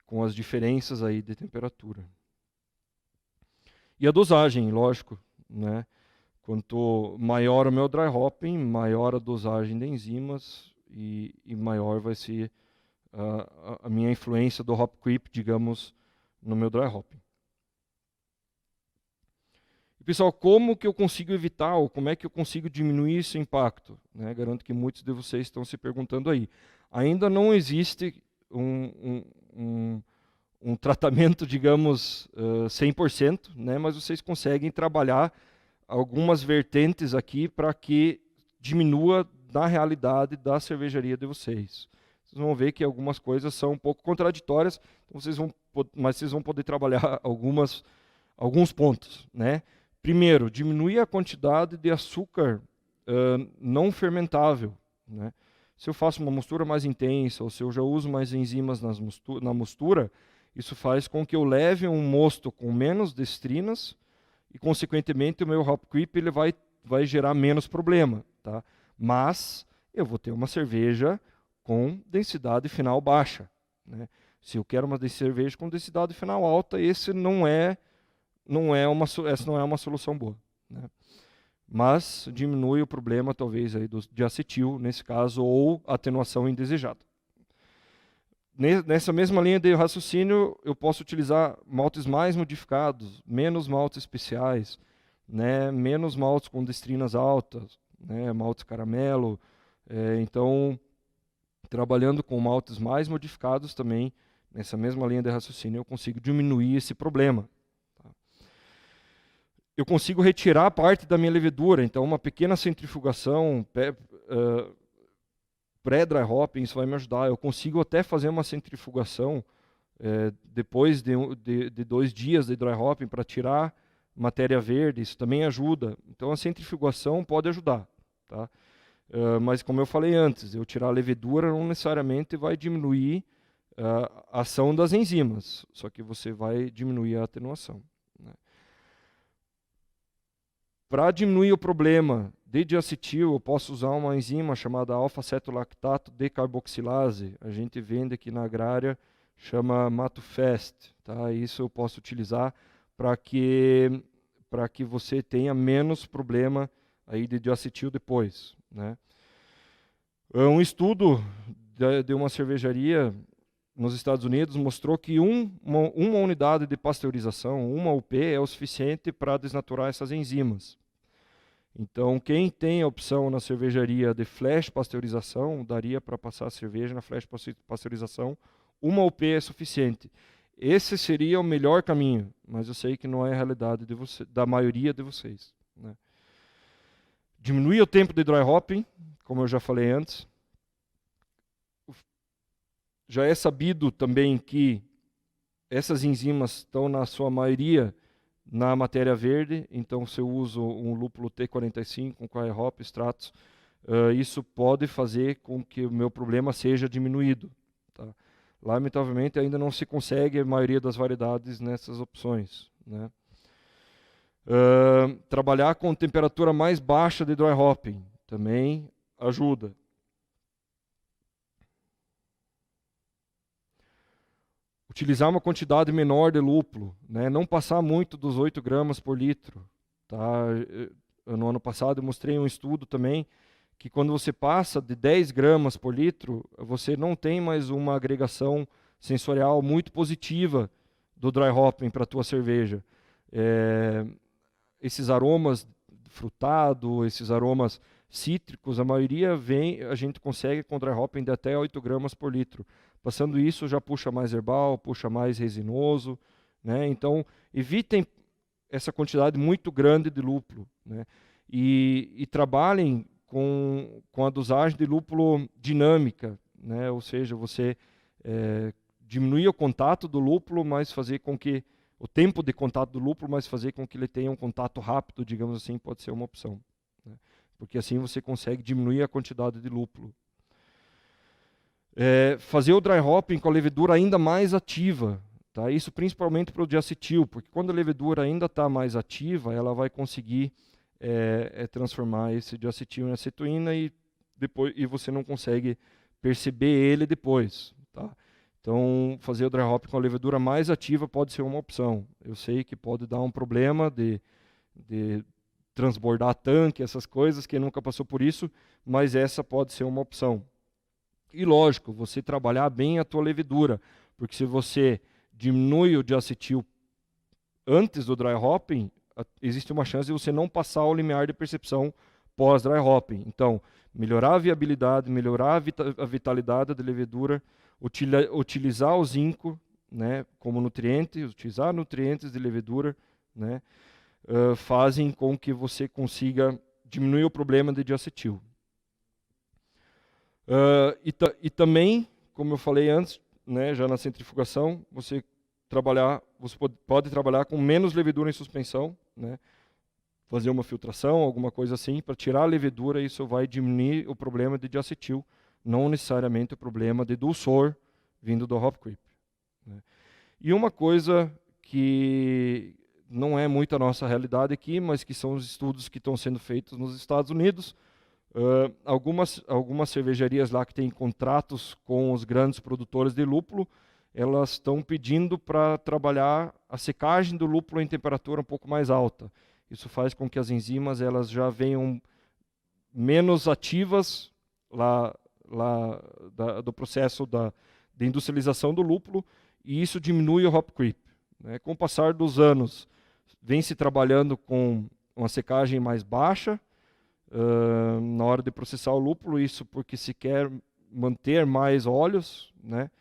com as diferenças aí de temperatura. E a dosagem, lógico, né? Quanto maior o meu dry hopping, maior a dosagem de enzimas e maior vai ser a minha influência do hop creep, digamos, no meu dry hopping. E, pessoal, como que eu consigo evitar, ou como é que eu consigo diminuir esse impacto? Né? Garanto que muitos de vocês estão se perguntando aí. Ainda não existe um tratamento, digamos, 100%, né? Mas vocês conseguem trabalhar algumas vertentes aqui para que diminua na realidade da cervejaria de vocês. Vocês vão ver que algumas coisas são um pouco contraditórias, então mas vocês vão poder trabalhar alguns pontos, né? Primeiro, diminuir a quantidade de açúcar não fermentável, né? Se eu faço uma mostura mais intensa, ou se eu já uso mais enzimas na mostura, isso faz com que eu leve um mosto com menos destrinas e, consequentemente, o meu hop creep ele vai gerar menos problema, tá? Mas eu vou ter uma cerveja com densidade final baixa, né? Se eu quero uma cerveja com densidade final alta, essa não é uma solução boa, né? Mas diminui o problema, talvez, aí de acetil, nesse caso, ou atenuação indesejada. Nessa mesma linha de raciocínio, eu posso utilizar maltes mais modificados, menos maltes especiais, né? Menos maltes com destrinas altas, né? Maltes caramelo. Então, trabalhando com maltes mais modificados também, nessa mesma linha de raciocínio, eu consigo diminuir esse problema. Eu consigo retirar parte da minha levedura, então uma pequena centrifugação pré-dry hopping, isso vai me ajudar. Eu consigo até fazer uma centrifugação depois de 2 dias de dry hopping para tirar matéria verde, isso também ajuda. Então a centrifugação pode ajudar, tá? Mas como eu falei antes, eu tirar a levedura não necessariamente vai diminuir a ação das enzimas, só que você vai diminuir a atenuação, né? Para diminuir o problema de diacetil, eu posso usar uma enzima chamada alfa-cetolactato decarboxilase. A gente vende aqui na agrária, chama Matufest, tá? Isso eu posso utilizar para que você tenha menos problema aí de diacetil depois, né? Um estudo de uma cervejaria nos Estados Unidos mostrou que uma unidade de pasteurização, uma UP, é o suficiente para desnaturar essas enzimas. Então, quem tem a opção na cervejaria de flash pasteurização, daria para passar a cerveja na flash pasteurização, uma UP é suficiente. Esse seria o melhor caminho, mas eu sei que não é a realidade da maioria de vocês, né? Diminuir o tempo de dry hopping, como eu já falei antes. Já é sabido também que essas enzimas estão, na sua maioria, na matéria verde. Então, se eu uso um lúpulo T45, um Cryer Hop, extratos, isso pode fazer com que o meu problema seja diminuído, tá? Lamentavelmente, ainda não se consegue a maioria das variedades nessas opções, né? Trabalhar com temperatura mais baixa de dry hopping também ajuda. Utilizar uma quantidade menor de lúpulo, né? Não passar muito dos 8 gramas por litro, tá? No ano passado eu mostrei um estudo também que quando você passa de 10 gramas por litro, você não tem mais uma agregação sensorial muito positiva do dry hopping para a tua cerveja. Esses aromas frutado, esses aromas cítricos, a maioria a gente consegue com dry hopping de até 8 gramas por litro. Passando isso, já puxa mais herbal, puxa mais resinoso, né? Então, evitem essa quantidade muito grande de lúpulo, né? E trabalhem com a dosagem de lúpulo dinâmica, né? Ou seja, você diminuir o contato do lúpulo, mas fazer com que o tempo de contato do lúpulo, mas fazer com que ele tenha um contato rápido, digamos assim, pode ser uma opção, né? Porque assim você consegue diminuir a quantidade de lúpulo. Fazer o dry hopping com a levedura ainda mais ativa, tá? Isso principalmente para o diacetil, porque quando a levedura ainda está mais ativa, ela vai conseguir transformar esse diacetil em acetoína e você não consegue perceber ele depois, tá? Então, fazer o dry hopping com a levedura mais ativa pode ser uma opção. Eu sei que pode dar um problema de transbordar tanque, essas coisas, quem nunca passou por isso, mas essa pode ser uma opção. E lógico, você trabalhar bem a tua levedura, porque se você diminui o diacetil antes do dry hopping, existe uma chance de você não passar o limiar de percepção pós dry hopping. Então, melhorar a viabilidade, melhorar a vitalidade da levedura, utilizar o zinco, né, como nutriente, utilizar nutrientes de levedura, né, fazem com que você consiga diminuir o problema de diacetil. E também, como eu falei antes, né, já na centrifugação, você pode trabalhar com menos levedura em suspensão, né, fazer uma filtração, alguma coisa assim, para tirar a levedura, isso vai diminuir o problema de diacetil, não necessariamente o problema de dulçor vindo do hop creep, né. E uma coisa que não é muito a nossa realidade aqui, mas que são os estudos que estão sendo feitos nos Estados Unidos, Algumas cervejarias lá que têm contratos com os grandes produtores de lúpulo, elas estão pedindo para trabalhar a secagem do lúpulo em temperatura um pouco mais alta. Isso faz com que as enzimas elas já venham menos ativas lá do processo de industrialização do lúpulo, e isso diminui o hop creep. Né? Com o passar dos anos, vem se trabalhando com uma secagem mais baixa na hora de processar o lúpulo, isso porque se quer manter mais óleos, né?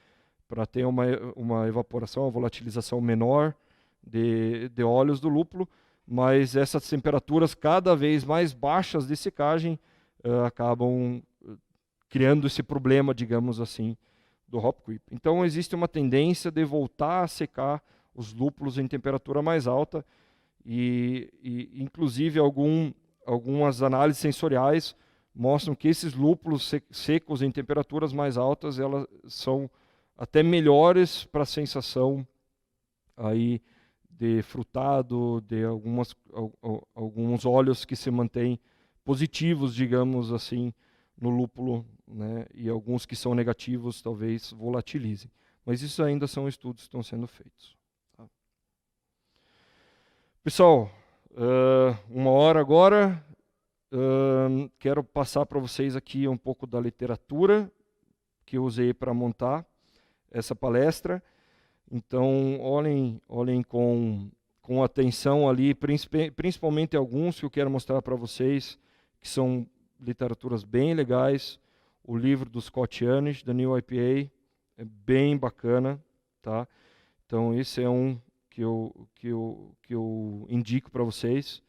Para ter uma evaporação, uma volatilização menor de óleos do lúpulo, mas essas temperaturas cada vez mais baixas de secagem acabam criando esse problema, digamos assim, do hop creep. Então existe uma tendência de voltar a secar os lúpulos em temperatura mais alta e inclusive algumas análises sensoriais mostram que esses lúpulos secos em temperaturas mais altas, elas são até melhores para a sensação aí de frutado, de alguns óleos que se mantêm positivos, digamos assim, no lúpulo, né? E alguns que são negativos talvez volatilizem. Mas isso ainda são estudos que estão sendo feitos. Tá? Pessoal, 1h agora. Quero passar para vocês aqui um pouco da literatura que eu usei para montar essa palestra. Então, olhem com atenção ali, principalmente alguns que eu quero mostrar para vocês, que são literaturas bem legais. O livro do Scott Yanish, da New IPA, é bem bacana, tá? Então, esse é um que eu indico para vocês.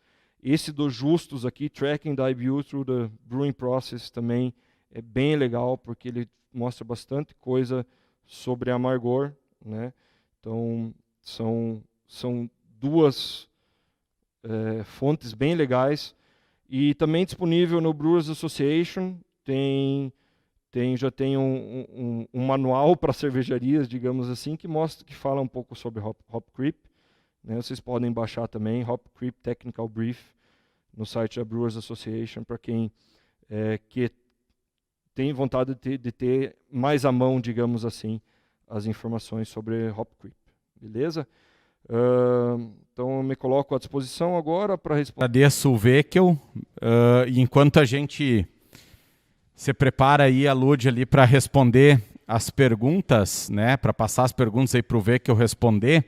Esse do Justus aqui, Tracking the IBU Through the Brewing Process, também é bem legal, porque ele mostra bastante coisa sobre amargor, né? Então, são duas fontes bem legais. E também disponível no Brewers Association, já tem um manual para cervejarias, digamos assim, que fala um pouco sobre hop creep. Né? Vocês podem baixar também, Hop Creep Technical Brief, no site da Brewers Association, para quem que tem vontade de ter mais à mão, digamos assim, as informações sobre Hop Creep. Beleza? Então, eu me coloco à disposição agora para responder. Agradeço o Veckel. E enquanto a gente se prepara aí, a Lud, ali para responder as perguntas, né, para passar as perguntas aí para o Veckel responder.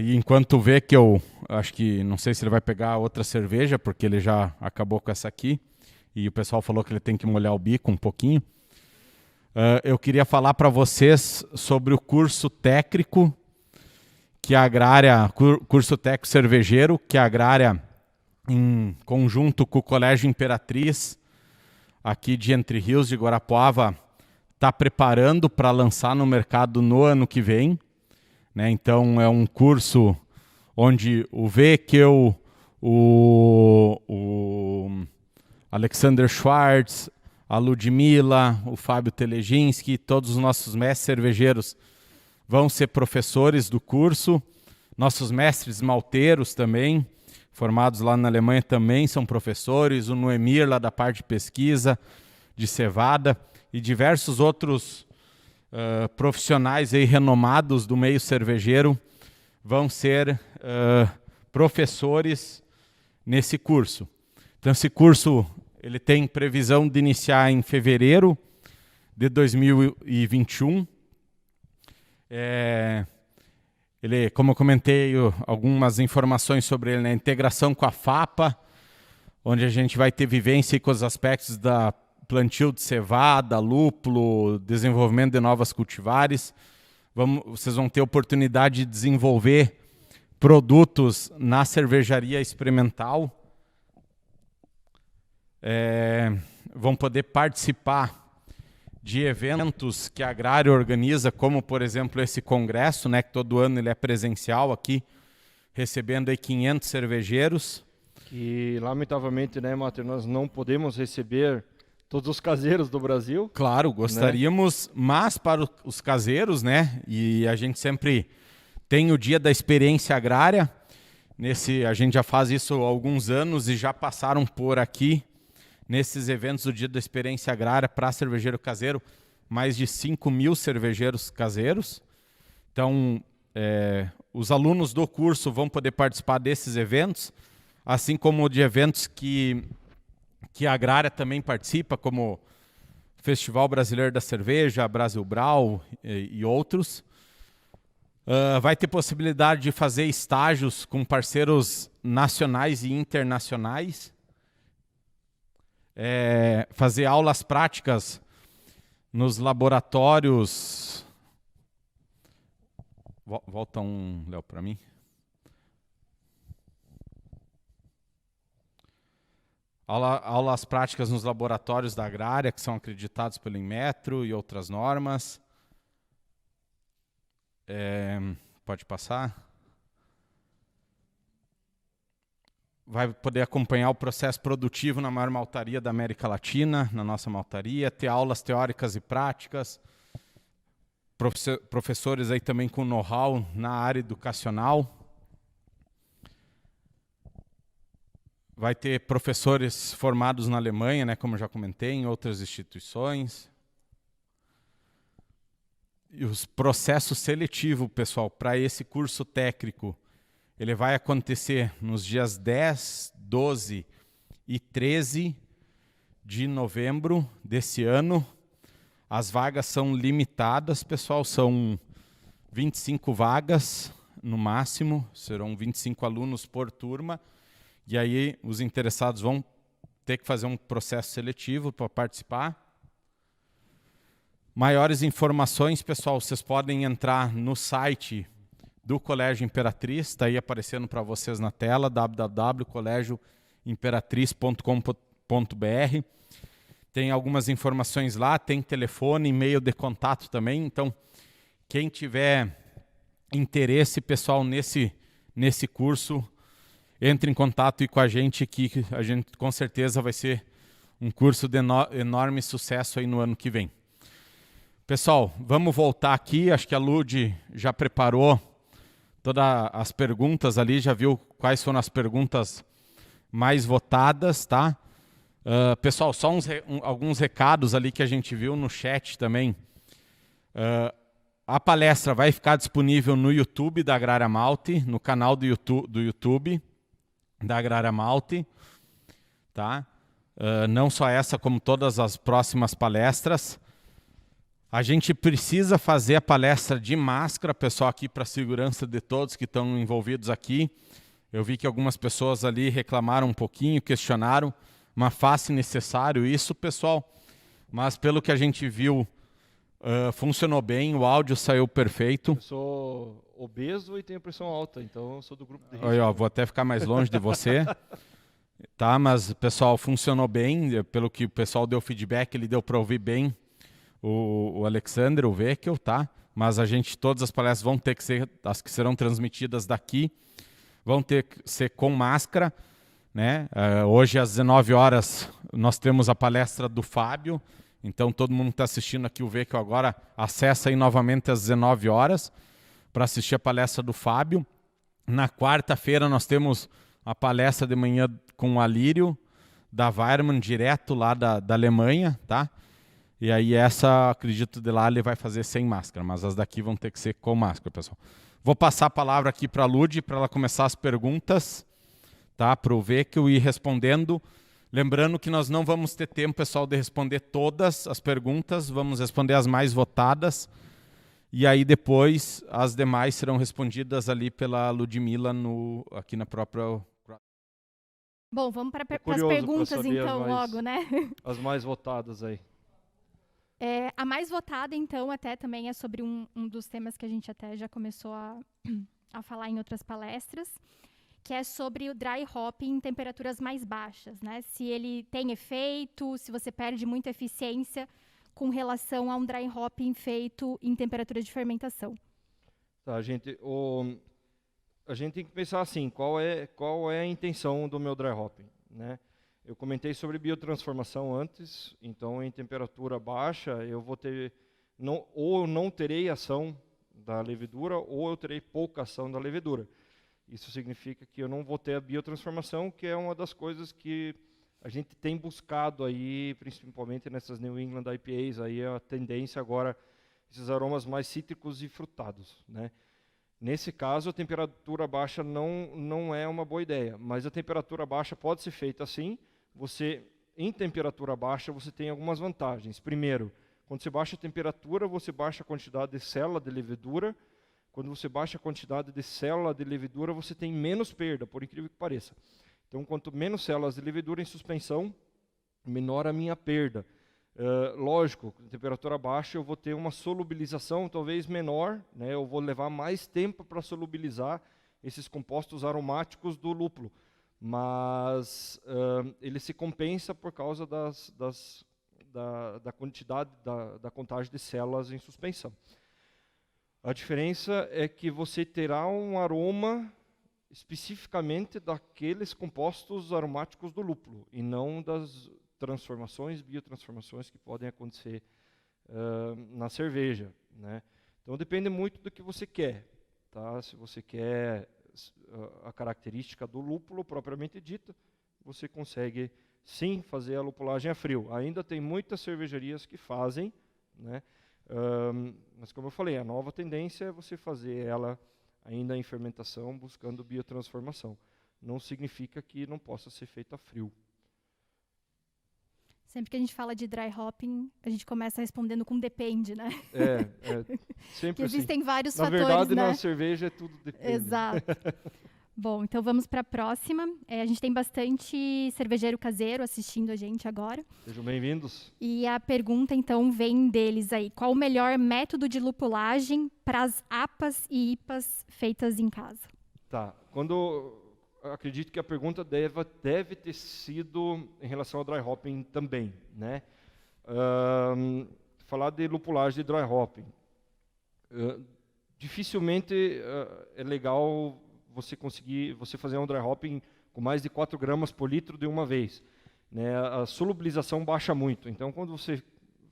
E enquanto o Veckel, acho que, não sei se ele vai pegar outra cerveja, porque ele já acabou com essa aqui, e o pessoal falou que ele tem que molhar o bico um pouquinho. Eu queria falar para vocês sobre o curso técnico que a Agrária, curso técnico cervejeiro, que a Agrária, em conjunto com o Colégio Imperatriz, aqui de Entre Rios, de Guarapuava, está preparando para lançar no mercado no ano que vem. Né? Então, é um curso onde o Veckel, o Alexander Schwartz, a Ludmila, o Fábio Teleginski, todos os nossos mestres cervejeiros vão ser professores do curso. Nossos mestres malteiros também, formados lá na Alemanha, também são professores. O Noemir, lá da parte de pesquisa, de cevada, e diversos outros profissionais aí renomados do meio cervejeiro vão ser professores nesse curso. Então, esse curso ele tem previsão de iniciar em fevereiro de 2021. Ele, como eu comentei, algumas informações sobre ele, né? Integração com a FAPA, onde a gente vai ter vivência com os aspectos da plantio de cevada, lúpulo, desenvolvimento de novas cultivares. Vocês vão ter oportunidade de desenvolver produtos na cervejaria experimental. Vão poder participar de eventos que a Agrária organiza, como, por exemplo, esse congresso, né, que todo ano ele é presencial aqui, recebendo aí 500 cervejeiros. Que, lamentavelmente, né, Matheus, nós não podemos receber todos os caseiros do Brasil. Claro, gostaríamos, né? Mas para os caseiros, né, e a gente sempre tem o Dia da Experiência Agrária. A gente já faz isso há alguns anos e já passaram por aqui nesses eventos do Dia da Experiência Agrária para cervejeiro caseiro, mais de 5.000 cervejeiros caseiros. Então, os alunos do curso vão poder participar desses eventos, assim como de eventos que a Agrária também participa, como Festival Brasileiro da Cerveja, Brasil Brau e outros. Vai ter possibilidade de fazer estágios com parceiros nacionais e internacionais, fazer aulas práticas nos laboratórios. Volta um, Léo, para mim. Aulas práticas nos laboratórios da Agrária, que são acreditados pelo Inmetro e outras normas. Pode passar. Vai poder acompanhar o processo produtivo na maior maltaria da América Latina, na nossa maltaria, ter aulas teóricas e práticas, professores aí também com know-how na área educacional. Vai ter professores formados na Alemanha, né, como eu já comentei, em outras instituições. E os processos seletivos, pessoal, para esse curso técnico, ele vai acontecer nos dias 10, 12 e 13 de novembro desse ano. As vagas são limitadas, pessoal, são 25 vagas no máximo, serão 25 alunos por turma, e aí os interessados vão ter que fazer um processo seletivo para participar. Maiores informações, pessoal, vocês podem entrar no site do Colégio Imperatriz, está aí aparecendo para vocês na tela, www.colegioimperatriz.com.br. Tem algumas informações lá, tem telefone, e-mail de contato também. Então, quem tiver interesse, pessoal, nesse curso, entre em contato com a gente, que a gente com certeza vai ser um curso de enorme sucesso aí no ano que vem. Pessoal, vamos voltar aqui. Acho que a Lud já preparou todas as perguntas ali, já viu quais foram as perguntas mais votadas, tá? Pessoal, só alguns recados ali que a gente viu no chat também. A palestra vai ficar disponível no YouTube da Agrária Malte, no canal do YouTube da Agrária Malte, tá? Não só essa, como todas as próximas palestras. A gente precisa fazer a palestra de máscara, pessoal, aqui para a segurança de todos que estão envolvidos aqui. Eu vi que algumas pessoas ali reclamaram um pouquinho, questionaram, mas fácil e necessário isso, pessoal. Mas pelo que a gente viu, funcionou bem, o áudio saiu perfeito. Eu sou obeso e tenho pressão alta, então eu sou do grupo de risco. Olha, vou até ficar mais longe de você. Tá, mas, pessoal, funcionou bem. Pelo que o pessoal deu feedback, ele deu para ouvir bem o Alexander, o Veckel, tá? Mas todas as palestras vão ter que ser, as que serão transmitidas daqui, vão ter que ser com máscara, né? Hoje às 19 horas nós temos a palestra do Fábio, então todo mundo que está assistindo aqui o Veckel agora acessa aí novamente às 19 horas para assistir a palestra do Fábio. Na quarta-feira nós temos a palestra de manhã com o Alírio, da Weirmann, direto lá da Alemanha, tá? E aí acredito, de lá ele vai fazer sem máscara, mas as daqui vão ter que ser com máscara, pessoal. Vou passar a palavra aqui para a Lud, para ela começar as perguntas, tá? Para o Veckel ir respondendo. Lembrando que nós não vamos ter tempo, pessoal, de responder todas as perguntas, vamos responder as mais votadas, e aí depois as demais serão respondidas ali pela Ludmila aqui na própria... Bom, vamos para as perguntas então logo, né? As mais votadas aí. A mais votada, então, até também é sobre um dos temas que a gente até já começou a falar em outras palestras, que é sobre o dry hopping em temperaturas mais baixas, né? Se ele tem efeito, se você perde muita eficiência com relação a um dry hopping feito em temperatura de fermentação. Tá, gente, a gente tem que pensar assim, qual é a intenção do meu dry hopping, né? Eu comentei sobre biotransformação antes, então em temperatura baixa eu vou ter, ou eu não terei ação da levedura, ou eu terei pouca ação da levedura. Isso significa que eu não vou ter a biotransformação, que é uma das coisas que a gente tem buscado aí, principalmente nessas New England IPAs, aí a tendência agora, esses aromas mais cítricos e frutados, né? Nesse caso, a temperatura baixa não é uma boa ideia, mas a temperatura baixa pode ser feita assim. Em temperatura baixa, você tem algumas vantagens. Primeiro, quando você baixa a temperatura, você baixa a quantidade de célula de levedura. Quando você baixa a quantidade de célula de levedura, você tem menos perda, por incrível que pareça. Então, quanto menos células de levedura em suspensão, menor a minha perda. Lógico, com temperatura baixa eu vou ter uma solubilização talvez menor, né? Eu vou levar mais tempo para solubilizar esses compostos aromáticos do lúpulo, mas ele se compensa por causa da quantidade, da contagem de células em suspensão. A diferença é que você terá um aroma especificamente daqueles compostos aromáticos do lúpulo, e não das transformações, biotransformações que podem acontecer na cerveja, né? Então depende muito do que você quer, tá? Se você quer a característica do lúpulo propriamente dita, você consegue sim fazer a lupulagem a frio. Ainda tem muitas cervejarias que fazem, né? Mas como eu falei, a nova tendência é você fazer ela ainda em fermentação, buscando biotransformação. Não significa que não possa ser feita a frio. Sempre que a gente fala de dry hopping, a gente começa respondendo com depende, né? Sempre que existem assim. vários Na fatores, verdade, né? na cerveja é tudo depende. Exato. Bom, então vamos para a próxima. A gente tem bastante cervejeiro caseiro assistindo a gente agora. Sejam bem-vindos. E a pergunta, então, vem deles aí. Qual o melhor método de lupulagem para as APAs e IPAs feitas em casa? Tá. Acredito que a pergunta deve ter sido em relação ao dry hopping também, né? Falar de lupulagem de dry hopping. Dificilmente é legal você fazer um dry hopping com mais de 4 gramas por litro de uma vez, né? A solubilização baixa muito. Então, quando você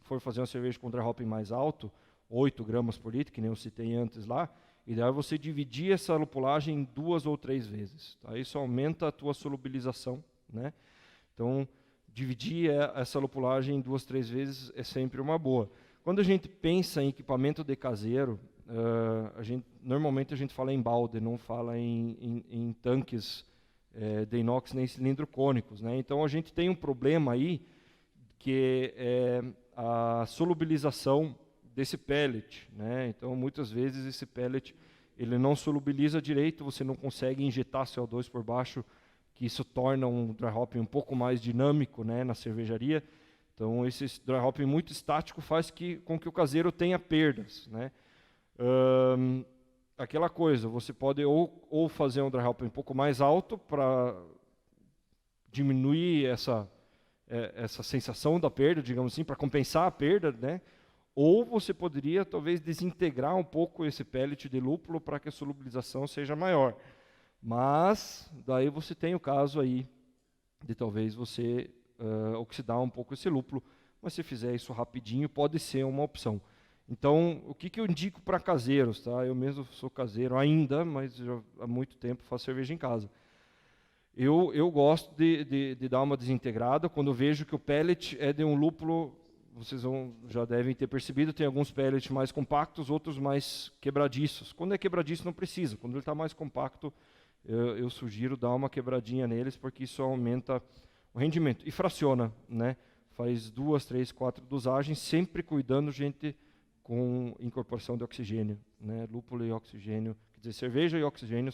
for fazer uma cerveja com dry hopping mais alto, 8 gramas por litro, que nem eu citei antes lá, ideal é você dividir essa lupulagem em 2 ou 3 vezes. Tá? Isso aumenta a tua solubilização, né? Então, dividir essa lupulagem em 2, 3 vezes é sempre uma boa. Quando a gente pensa em equipamento de caseiro, normalmente a gente fala em balde, não fala em tanques de inox nem cilindro cônicos, né? Então, a gente tem um problema aí, que é a solubilização desse pellet, né? Então, muitas vezes esse pellet ele não solubiliza direito, você não consegue injetar CO2 por baixo, que isso torna um dry hopping um pouco mais dinâmico, né, na cervejaria. Então, esse dry hopping muito estático faz com que o caseiro tenha perdas, né? Aquela coisa, você pode ou fazer um dry hopping um pouco mais alto para diminuir essa sensação da perda, digamos assim, para compensar a perda, né? Ou você poderia, talvez, desintegrar um pouco esse pellet de lúpulo para que a solubilização seja maior. Mas, daí você tem o caso aí de talvez você oxidar um pouco esse lúpulo, mas se fizer isso rapidinho, pode ser uma opção. Então, o que eu indico para caseiros? Tá? Eu mesmo sou caseiro ainda, mas já há muito tempo faço cerveja em casa. Eu gosto de dar uma desintegrada. Quando eu vejo que o pellet é de um lúpulo, vocês já devem ter percebido, tem alguns pellets mais compactos, outros mais quebradiços. Quando é quebradiço não precisa, quando ele está mais compacto, eu sugiro dar uma quebradinha neles, porque isso aumenta o rendimento. E fraciona, né? Faz 2, 3, 4 dosagens, sempre cuidando, gente, com incorporação de oxigênio, né? Lúpulo e oxigênio, quer dizer, cerveja e oxigênio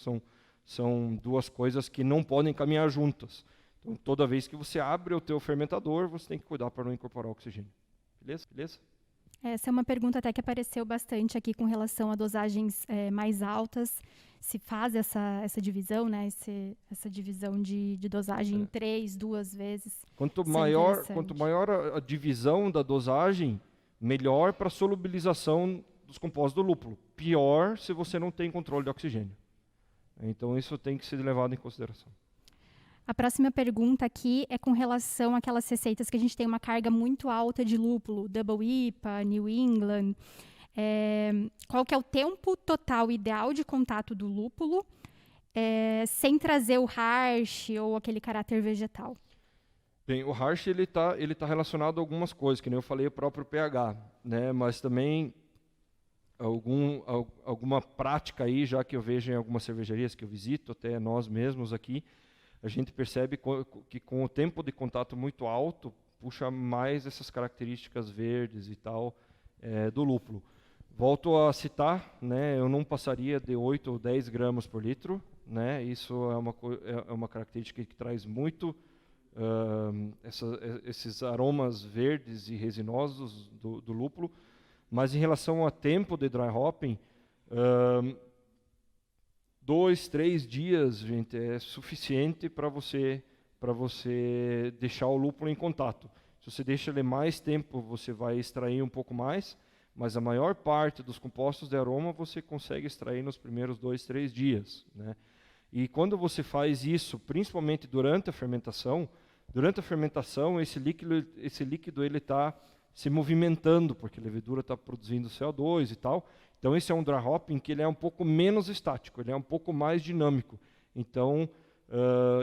são duas coisas que não podem caminhar juntas. Então, toda vez que você abre o teu fermentador, você tem que cuidar para não incorporar oxigênio. Beleza? Essa é uma pergunta até que apareceu bastante aqui com relação a dosagens mais altas. Se faz essa divisão, né? Essa divisão de dosagem em 3, 2 vezes. Quanto maior a divisão da dosagem, melhor para a solubilização dos compostos do lúpulo. Pior se você não tem controle de oxigênio. Então, isso tem que ser levado em consideração. A próxima pergunta aqui é com relação àquelas receitas que a gente tem uma carga muito alta de lúpulo, Double IPA, New England. Qual que é o tempo total ideal de contato do lúpulo, sem trazer o harsh ou aquele caráter vegetal? Bem, o harsh ele tá relacionado a algumas coisas, que nem eu falei, o próprio pH, né? Mas também alguma prática aí, já que eu vejo em algumas cervejarias que eu visito, até nós mesmos aqui, a gente percebe que com o tempo de contato muito alto, puxa mais essas características verdes e tal do lúpulo. Volto a citar, né? Eu não passaria de 8 ou 10 gramas por litro, né? Isso é uma característica que traz muito esses aromas verdes e resinosos do lúpulo, mas em relação ao tempo de dry hopping, 2, 3 dias, gente, é suficiente para você deixar o lúpulo em contato. Se você deixa ele mais tempo, você vai extrair um pouco mais, mas a maior parte dos compostos de aroma você consegue extrair nos primeiros 2, 3 dias, né? E quando você faz isso, principalmente durante a fermentação, esse líquido ele está se movimentando, porque a levedura está produzindo CO2 e tal. Então esse é um dry hopping que ele é um pouco menos estático, ele é um pouco mais dinâmico. Então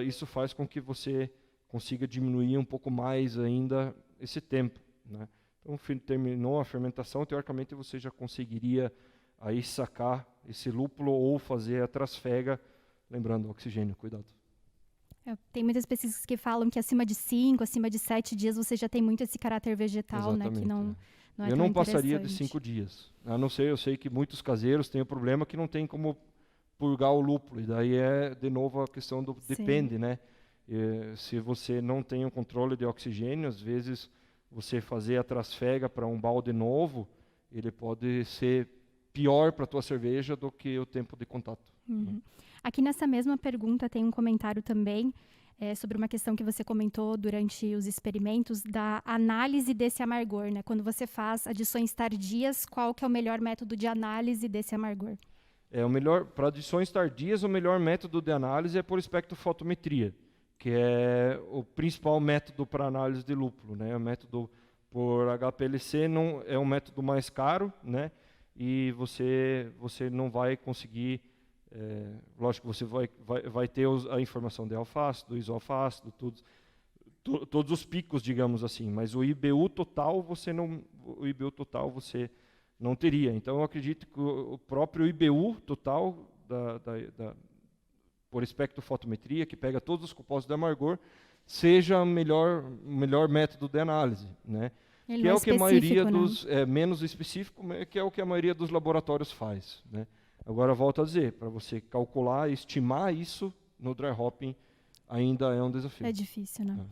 isso faz com que você consiga diminuir um pouco mais ainda esse tempo, né? Então terminou a fermentação, teoricamente você já conseguiria aí sacar esse lúpulo ou fazer a trasfega, lembrando, oxigênio, cuidado. Tem muitas pesquisas que falam que acima de 5, acima de 7 dias você já tem muito esse caráter vegetal, né? Que não é eu tão não passaria de interessante. 5 dias. A não ser, eu sei que muitos caseiros têm o problema que não tem como purgar o lúpulo. E daí de novo, a questão do depende, né? Se você não tem um controle de oxigênio, às vezes você fazer a trasfega para um balde novo, ele pode ser pior para a tua cerveja do que o tempo de contato. Uhum. Aqui nessa mesma pergunta tem um comentário também sobre uma questão que você comentou durante os experimentos da análise desse amargor, né? Quando você faz adições tardias, qual que é o melhor método de análise desse amargor? Para adições tardias, o melhor método de análise é por espectrofotometria, que é o principal método para análise de lúpulo, né? O método por HPLC não é um método mais caro, né? E você não vai conseguir, lógico que você vai ter a informação de alfácido, isoalfácido, todos os picos, digamos assim, mas o IBU total você não teria. Então eu acredito que o próprio IBU total por espectrofotometria, que pega todos os compostos de amargor, seja o melhor método de análise, né? Ele que é o que a maioria né? menos específico, que é o que a maioria dos laboratórios faz, né? Agora volto a dizer, para você calcular, estimar isso no dry hopping ainda é um desafio. É difícil, né?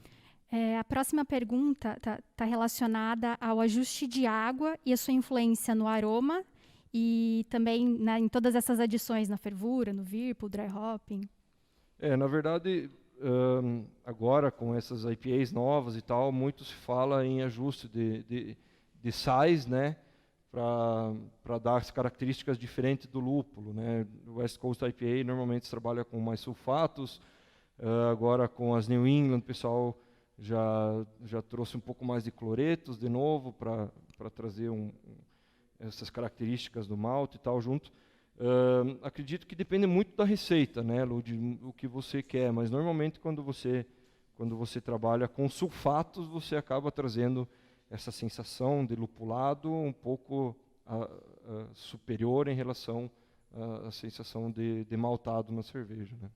A próxima pergunta está relacionada ao ajuste de água e a sua influência no aroma e também em todas essas adições, na fervura, no Whirlpool, dry hopping. Na verdade, agora com essas IPAs novas e tal, muito se fala em ajuste de sais, né, para dar as características diferentes do lúpulo, né? O West Coast IPA normalmente trabalha com mais sulfatos, agora com as New England o pessoal já trouxe um pouco mais de cloretos de novo para trazer essas características do malte e tal junto. Acredito que depende muito da receita, né, Lud, o que você quer, mas normalmente quando você trabalha com sulfatos, você acaba trazendo essa sensação de lupulado um pouco superior em relação à sensação de maltado na cerveja, né?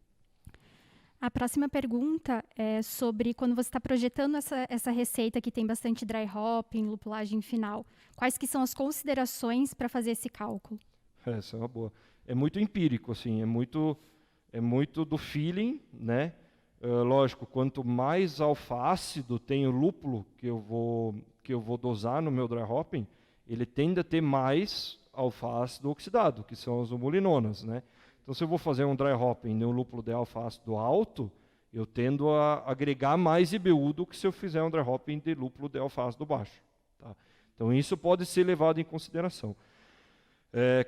A próxima pergunta é sobre quando você está projetando essa receita que tem bastante dry hopping, lupulagem final. Quais que são as considerações para fazer esse cálculo? Essa é uma boa. É muito empírico, assim, é muito do feeling, né? Lógico, quanto mais alfa-ácido tem o lúpulo que eu vou dosar no meu dry hopping, ele tende a ter mais alfa-ácido oxidado, que são as humulinonas, né? Então, se eu vou fazer um dry hopping de um lúpulo de alfa-ácido alto, eu tendo a agregar mais IBU do que se eu fizer um dry hopping de lúpulo de alfa-ácido baixo, tá? Então, isso pode ser levado em consideração.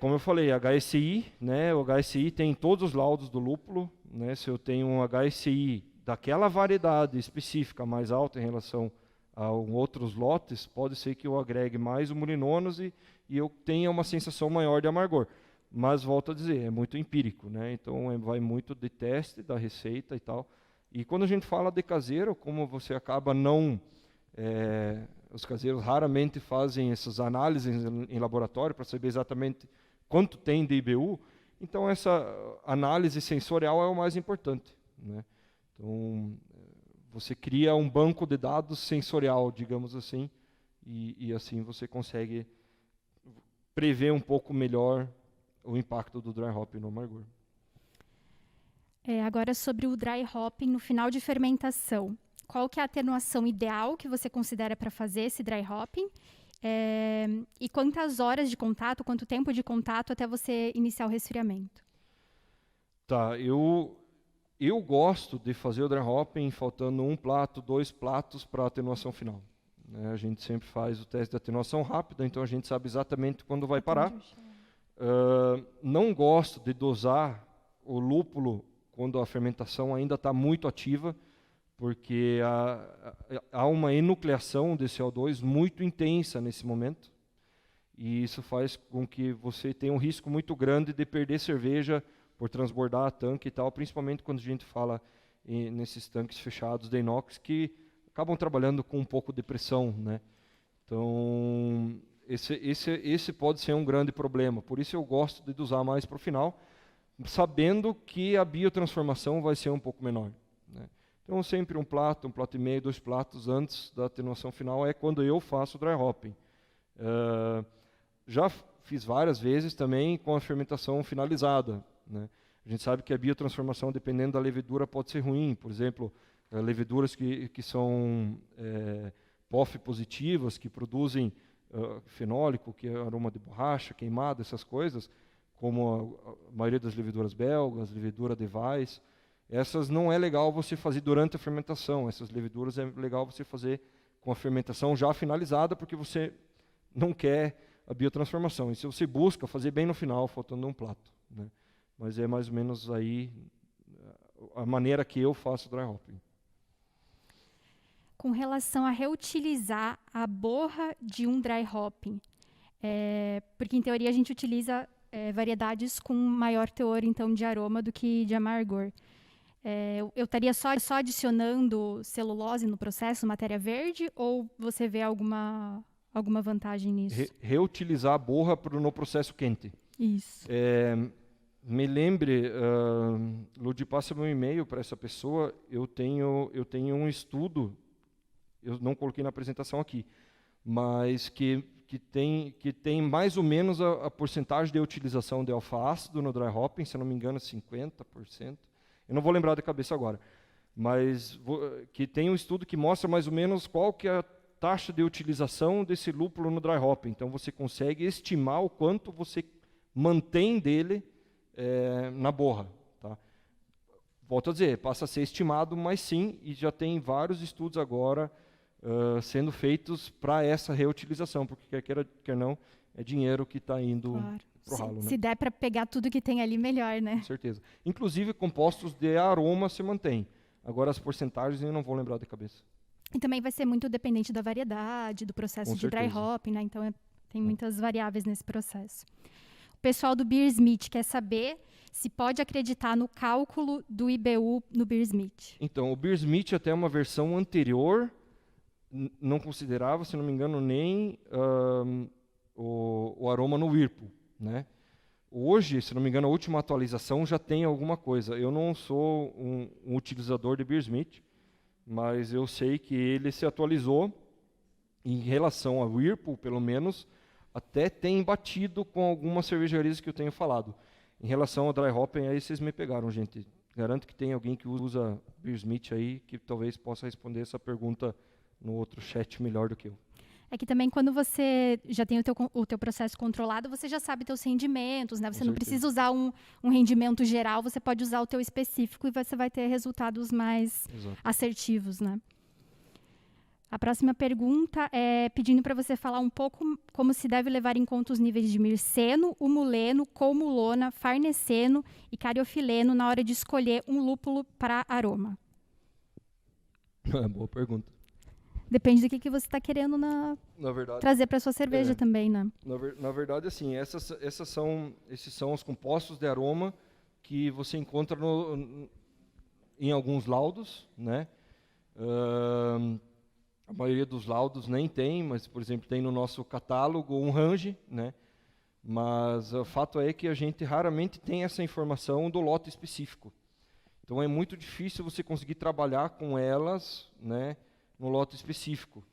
Como eu falei, HSI, né? O HSI tem todos os laudos do lúpulo, né? Se eu tenho um HSI daquela variedade específica mais alta em relação a outros lotes, pode ser que eu agregue mais humulinonas e eu tenha uma sensação maior de amargor. Mas, volto a dizer, é muito empírico, né? Então vai muito de teste da receita e tal. E quando a gente fala de caseiro, como você acaba não... os caseiros raramente fazem essas análises em laboratório para saber exatamente quanto tem de IBU, então essa análise sensorial é o mais importante, né? Então, você cria um banco de dados sensorial, digamos assim, e assim você consegue prever um pouco melhor o impacto do dry hopping no amargor. Agora sobre o dry hopping no final de fermentação. Qual que é a atenuação ideal que você considera para fazer esse dry hopping? E quantas horas de contato, quanto tempo de contato até você iniciar o resfriamento? Tá, eu gosto de fazer o dry hopping faltando 1 plato, 2 platos para a atenuação final, né? A gente sempre faz o teste de atenuação rápida, então a gente sabe exatamente quando vai parar. Não gosto de dosar o lúpulo quando a fermentação ainda está muito ativa, porque há uma enucleação de CO2 muito intensa nesse momento, e isso faz com que você tenha um risco muito grande de perder cerveja por transbordar a tanque e tal, principalmente quando a gente fala nesses tanques fechados de inox, que acabam trabalhando com um pouco de pressão, né? Então, esse pode ser um grande problema, por isso eu gosto de dosar mais para o final, sabendo que a biotransformação vai ser um pouco menor, né? Então, sempre 1 plato, 1 plato e meio, 2 platos antes da atenuação final é quando eu faço o dry hopping. Já fiz várias vezes também com a fermentação finalizada, né? A gente sabe que a biotransformação, dependendo da levedura, pode ser ruim. Por exemplo, leveduras que são POF positivas, que produzem fenólico, que é aroma de borracha, queimada, essas coisas, como a maioria das leveduras belgas, levedura de Weiss. Essas não é legal você fazer durante a fermentação. Essas leveduras é legal você fazer com a fermentação já finalizada, porque você não quer a biotransformação. E se você busca fazer bem no final, faltando 1 plato, né? Mas é mais ou menos aí a maneira que eu faço o dry hopping. Com relação a reutilizar a borra de um dry hopping, porque em teoria a gente utiliza variedades com maior teor então de aroma do que de amargor. Eu estaria só adicionando celulose no processo, matéria verde, ou você vê alguma vantagem nisso? Reutilizar a borra no processo quente. Isso. Me lembre, Ludi, passa meu e-mail para essa pessoa. Eu tenho um estudo, eu não coloquei na apresentação aqui, mas que tem mais ou menos a porcentagem de utilização de alfa-ácido no dry hopping, se eu não me engano, 50%. Eu não vou lembrar de cabeça agora, mas que tem um estudo que mostra mais ou menos qual que é a taxa de utilização desse lúpulo no dry hopping. Então você consegue estimar o quanto você mantém dele na borra, tá? Volto a dizer, passa a ser estimado, mas sim, e já tem vários estudos agora sendo feitos para essa reutilização, porque quer queira, quer não, é dinheiro que está indo... Claro. Ralo, né? Se der para pegar tudo que tem ali, melhor, né? Com certeza. Inclusive, compostos de aroma se mantém. Agora, as porcentagens eu não vou lembrar de cabeça. E também vai ser muito dependente da variedade, do processo de dry hopping, né? Então, tem muitas variáveis nesse processo. O pessoal do Beersmith quer saber se pode acreditar no cálculo do IBU no Beersmith. Então, o Beersmith, até uma versão anterior, não considerava, se não me engano, nem o aroma no Whirlpool, né? Hoje, se não me engano, a última atualização já tem alguma coisa. Eu não sou um utilizador de Beersmith, mas eu sei que ele se atualizou em relação ao Whirlpool, pelo menos, até tem batido com algumas cervejarias que eu tenho falado. Em relação ao dry hopping, aí vocês me pegaram, gente. Garanto que tem alguém que usa Beersmith aí, que talvez possa responder essa pergunta no outro chat melhor do que eu. É que também quando você já tem o teu processo controlado, você já sabe teus rendimentos, né? Você não precisa usar um rendimento geral, você pode usar o teu específico e você vai ter resultados mais assertivos, né? A próxima pergunta é pedindo para você falar um pouco como se deve levar em conta os níveis de mirceno, humuleno, colmulona, farneseno e cariofileno na hora de escolher um lúpulo para aroma. Boa pergunta. Depende do que você está querendo trazer para a sua cerveja também, né? Na verdade, assim, esses são os compostos de aroma que você encontra em alguns laudos, né? A maioria dos laudos nem tem, mas, por exemplo, tem no nosso catálogo um range, né? Mas o fato é que a gente raramente tem essa informação do lote específico. Então é muito difícil você conseguir trabalhar com elas, né, no lote específico.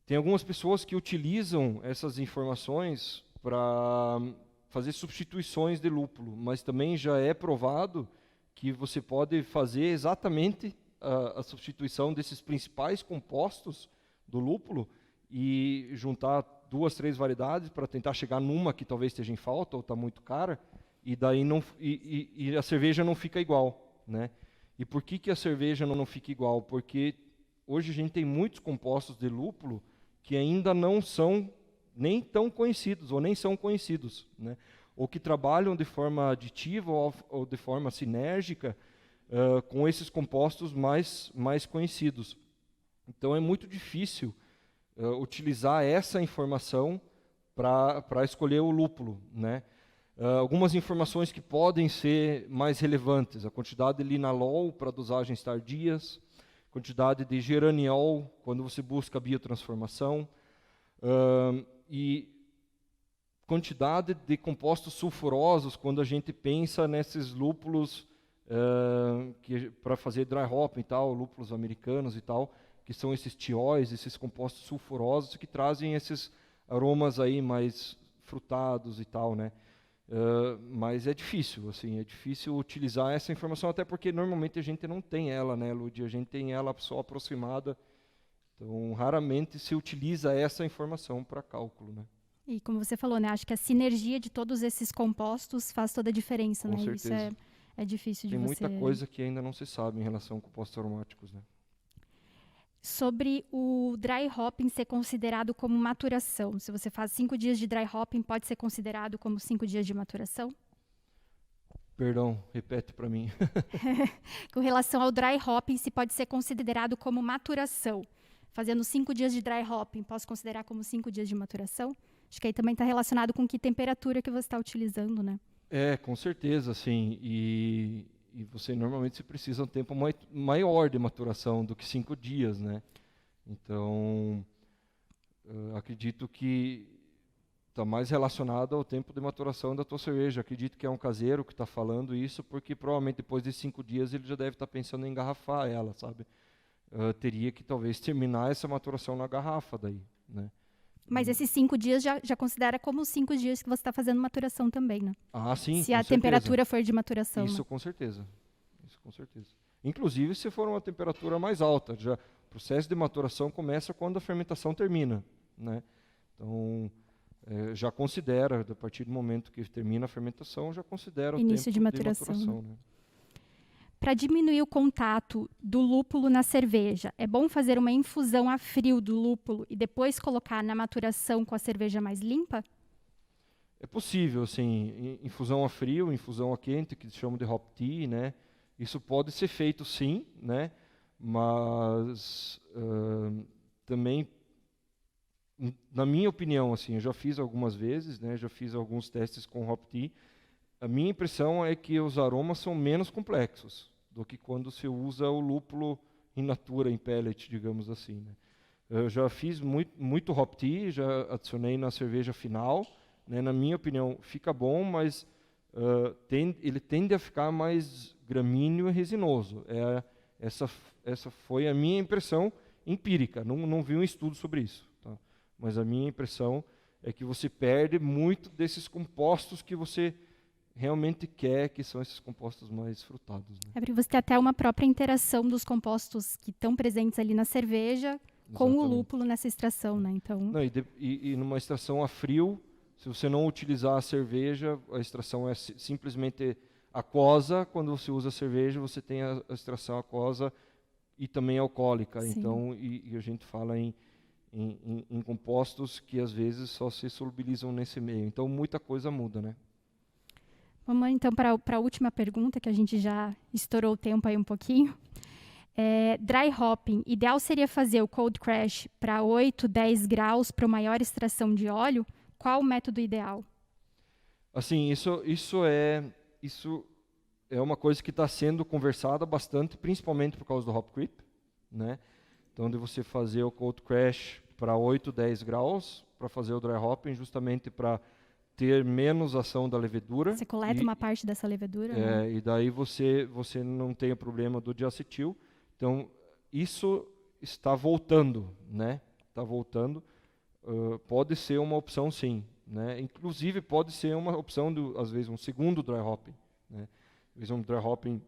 Tem algumas pessoas que utilizam essas informações para fazer substituições de lúpulo, mas também já é provado que você pode fazer exatamente a substituição desses principais compostos do lúpulo e juntar 2, 3 variedades para tentar chegar numa que talvez esteja em falta ou está muito cara, e daí e a cerveja não fica igual, né? E por que a cerveja não fica igual? Porque hoje a gente tem muitos compostos de lúpulo que ainda não são nem tão conhecidos ou nem são conhecidos, né? Ou que trabalham de forma aditiva ou de forma sinérgica com esses compostos mais conhecidos. Então é muito difícil utilizar essa informação para escolher o lúpulo, né? Algumas informações que podem ser mais relevantes: a quantidade de linalol para dosagens tardias, quantidade de geraniol quando você busca biotransformação, e quantidade de compostos sulfurosos quando a gente pensa nesses lúpulos para fazer dry hopping e tal, lúpulos americanos e tal, que são esses tióis, esses compostos sulfurosos que trazem esses aromas aí mais frutados e tal, né? Mas é difícil, assim, é difícil utilizar essa informação, até porque normalmente a gente não tem ela, né, Ludi? A gente tem ela só aproximada, então raramente se utiliza essa informação para cálculo, né? E como você falou, né, acho que a sinergia de todos esses compostos faz toda a diferença, Com né? certeza. Isso é difícil de Tem você... muita coisa que ainda não se sabe em relação a compostos aromáticos, né? Sobre o dry hopping ser considerado como maturação. Se você faz 5 dias de dry hopping, pode ser considerado como 5 dias de maturação? Perdão, repete para mim. Com relação ao dry hopping, se pode ser considerado como maturação. Fazendo 5 dias de dry hopping, posso considerar como 5 dias de maturação? Acho que aí também está relacionado com que temperatura que você está utilizando, né? Com certeza, sim. E você normalmente precisa de um tempo maior de maturação do que 5 dias, né? Então, acredito que está mais relacionado ao tempo de maturação da tua cerveja. Acredito que é um caseiro que está falando isso, porque provavelmente depois de 5 dias ele já deve estar pensando em engarrafar ela, sabe? Teria que talvez terminar essa maturação na garrafa daí, né? Mas esses 5 dias já considera como os 5 dias que você está fazendo maturação também, né? Ah, sim, se a temperatura for de maturação. Isso, né? com certeza. Isso, com certeza. Inclusive, se for uma temperatura mais alta. O processo de maturação começa quando a fermentação termina, né? Então, já considera, a partir do momento que termina a fermentação, já considera o início tempo de maturação. né? Para diminuir o contato do lúpulo na cerveja, é bom fazer uma infusão a frio do lúpulo e depois colocar na maturação com a cerveja mais limpa? É possível, assim, infusão a frio, infusão a quente, que chamam de hop tea, né? Isso pode ser feito, sim, né? Mas também, na minha opinião, assim, eu já fiz algumas vezes, né? Já fiz alguns testes com hop tea. A minha impressão é que os aromas são menos complexos do que quando se usa o lúpulo in natura, em pellet, digamos assim, né? Eu já fiz muito hop tea, já adicionei na cerveja final, né? Na minha opinião, fica bom, mas ele tende a ficar mais gramíneo e resinoso. Essa foi a minha impressão empírica, não vi um estudo sobre isso, tá? Mas a minha impressão é que você perde muito desses compostos que você realmente quer, que são esses compostos mais frutados, né? É porque você tem até uma própria interação dos compostos que estão presentes ali na cerveja com o lúpulo nessa extração, né? Então... Não, e numa extração a frio, se você não utilizar a cerveja, a extração é simplesmente aquosa. Quando você usa a cerveja, você tem a extração aquosa e também alcoólica. Sim. Então, e a gente fala em compostos que às vezes só se solubilizam nesse meio. Então, muita coisa muda, né? Vamos então para a última pergunta, que a gente já estourou o tempo aí um pouquinho. Dry hopping, ideal seria fazer o cold crash para 8, 10 graus para maior extração de óleo? Qual o método ideal? Assim, isso é uma coisa que está sendo conversada bastante, principalmente por causa do hop creep, né? Então, de você fazer o cold crash para 8, 10 graus, para fazer o dry hopping, justamente para ter menos ação da levedura. Você coleta uma parte dessa levedura, né? E daí você não tem o problema do diacetil. Então, isso está voltando, né? Está voltando. Pode ser uma opção, sim, né? Inclusive, pode ser uma opção, às vezes, um segundo dry hopping, né? Às vezes, um dry hopping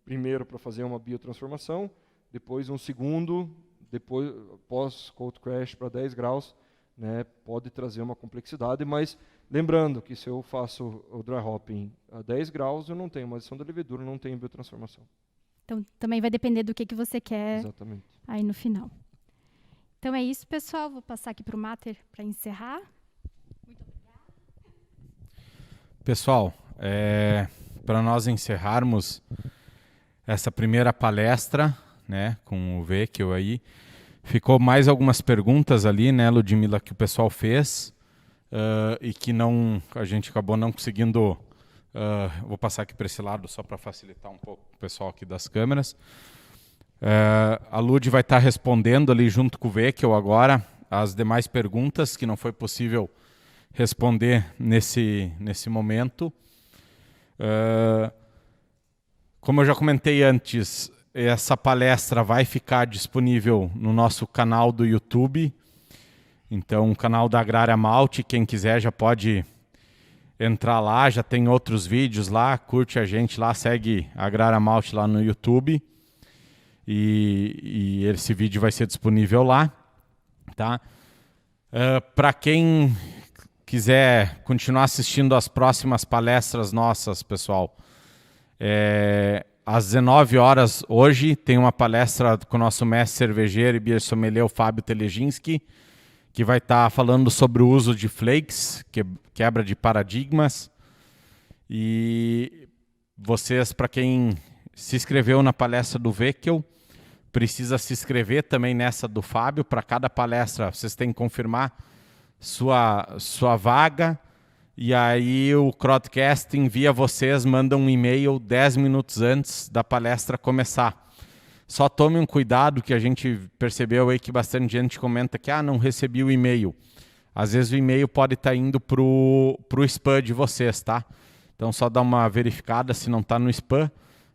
primeiro para fazer uma biotransformação, depois um segundo, depois pós cold crash para 10 graus, né? Pode trazer uma complexidade, mas lembrando que se eu faço o dry hopping a 10 graus, eu não tenho uma adição da levedura, não tenho biotransformação. Então, também vai depender do que você quer. Exatamente. Aí no final. Então é isso, pessoal. Vou passar aqui para o Mater para encerrar. Muito obrigada. Pessoal, para nós encerrarmos essa primeira palestra, né, com o Vecchio aí, ficou mais algumas perguntas ali, né, Ludmila, que o pessoal fez e que a gente acabou não conseguindo. Vou passar aqui para esse lado só para facilitar um pouco o pessoal aqui das câmeras. A Lud vai estar respondendo ali junto com o Vecchio agora as demais perguntas que não foi possível responder nesse momento. Como eu já comentei antes, essa palestra vai ficar disponível no nosso canal do YouTube. Então, o canal da Agrária Malte, quem quiser já pode entrar lá, já tem outros vídeos lá, curte a gente lá, segue a Agrária Malte lá no YouTube. E esse vídeo vai ser disponível lá, tá? Para quem quiser continuar assistindo as próximas palestras nossas, pessoal, às 19 horas hoje tem uma palestra com o nosso mestre cervejeiro e beer sommelier, o Fábio Teleginski, que vai estar falando sobre o uso de flakes, quebra de paradigmas. E vocês, para quem se inscreveu na palestra do Vecchio, precisa se inscrever também nessa do Fábio. Para cada palestra, vocês têm que confirmar sua vaga. E aí o Crowdcast envia vocês, manda um e-mail 10 minutos antes da palestra começar. Só tome um cuidado, que a gente percebeu aí que bastante gente comenta que não recebi o e-mail. Às vezes o e-mail pode estar indo pro spam de vocês, tá? Então só dá uma verificada se não está no spam.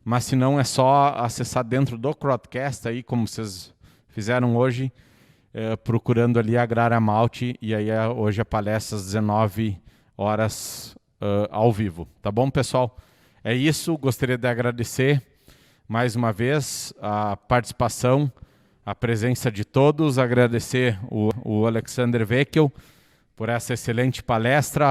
Mas se não, é só acessar dentro do Crowdcast, aí, como vocês fizeram hoje, procurando ali a Agrária Malte, e aí hoje a palestra às 19 horas ao vivo. Tá bom, pessoal? É isso, gostaria de agradecer mais uma vez a participação, a presença de todos, agradecer o Alexander Vecchio por essa excelente palestra.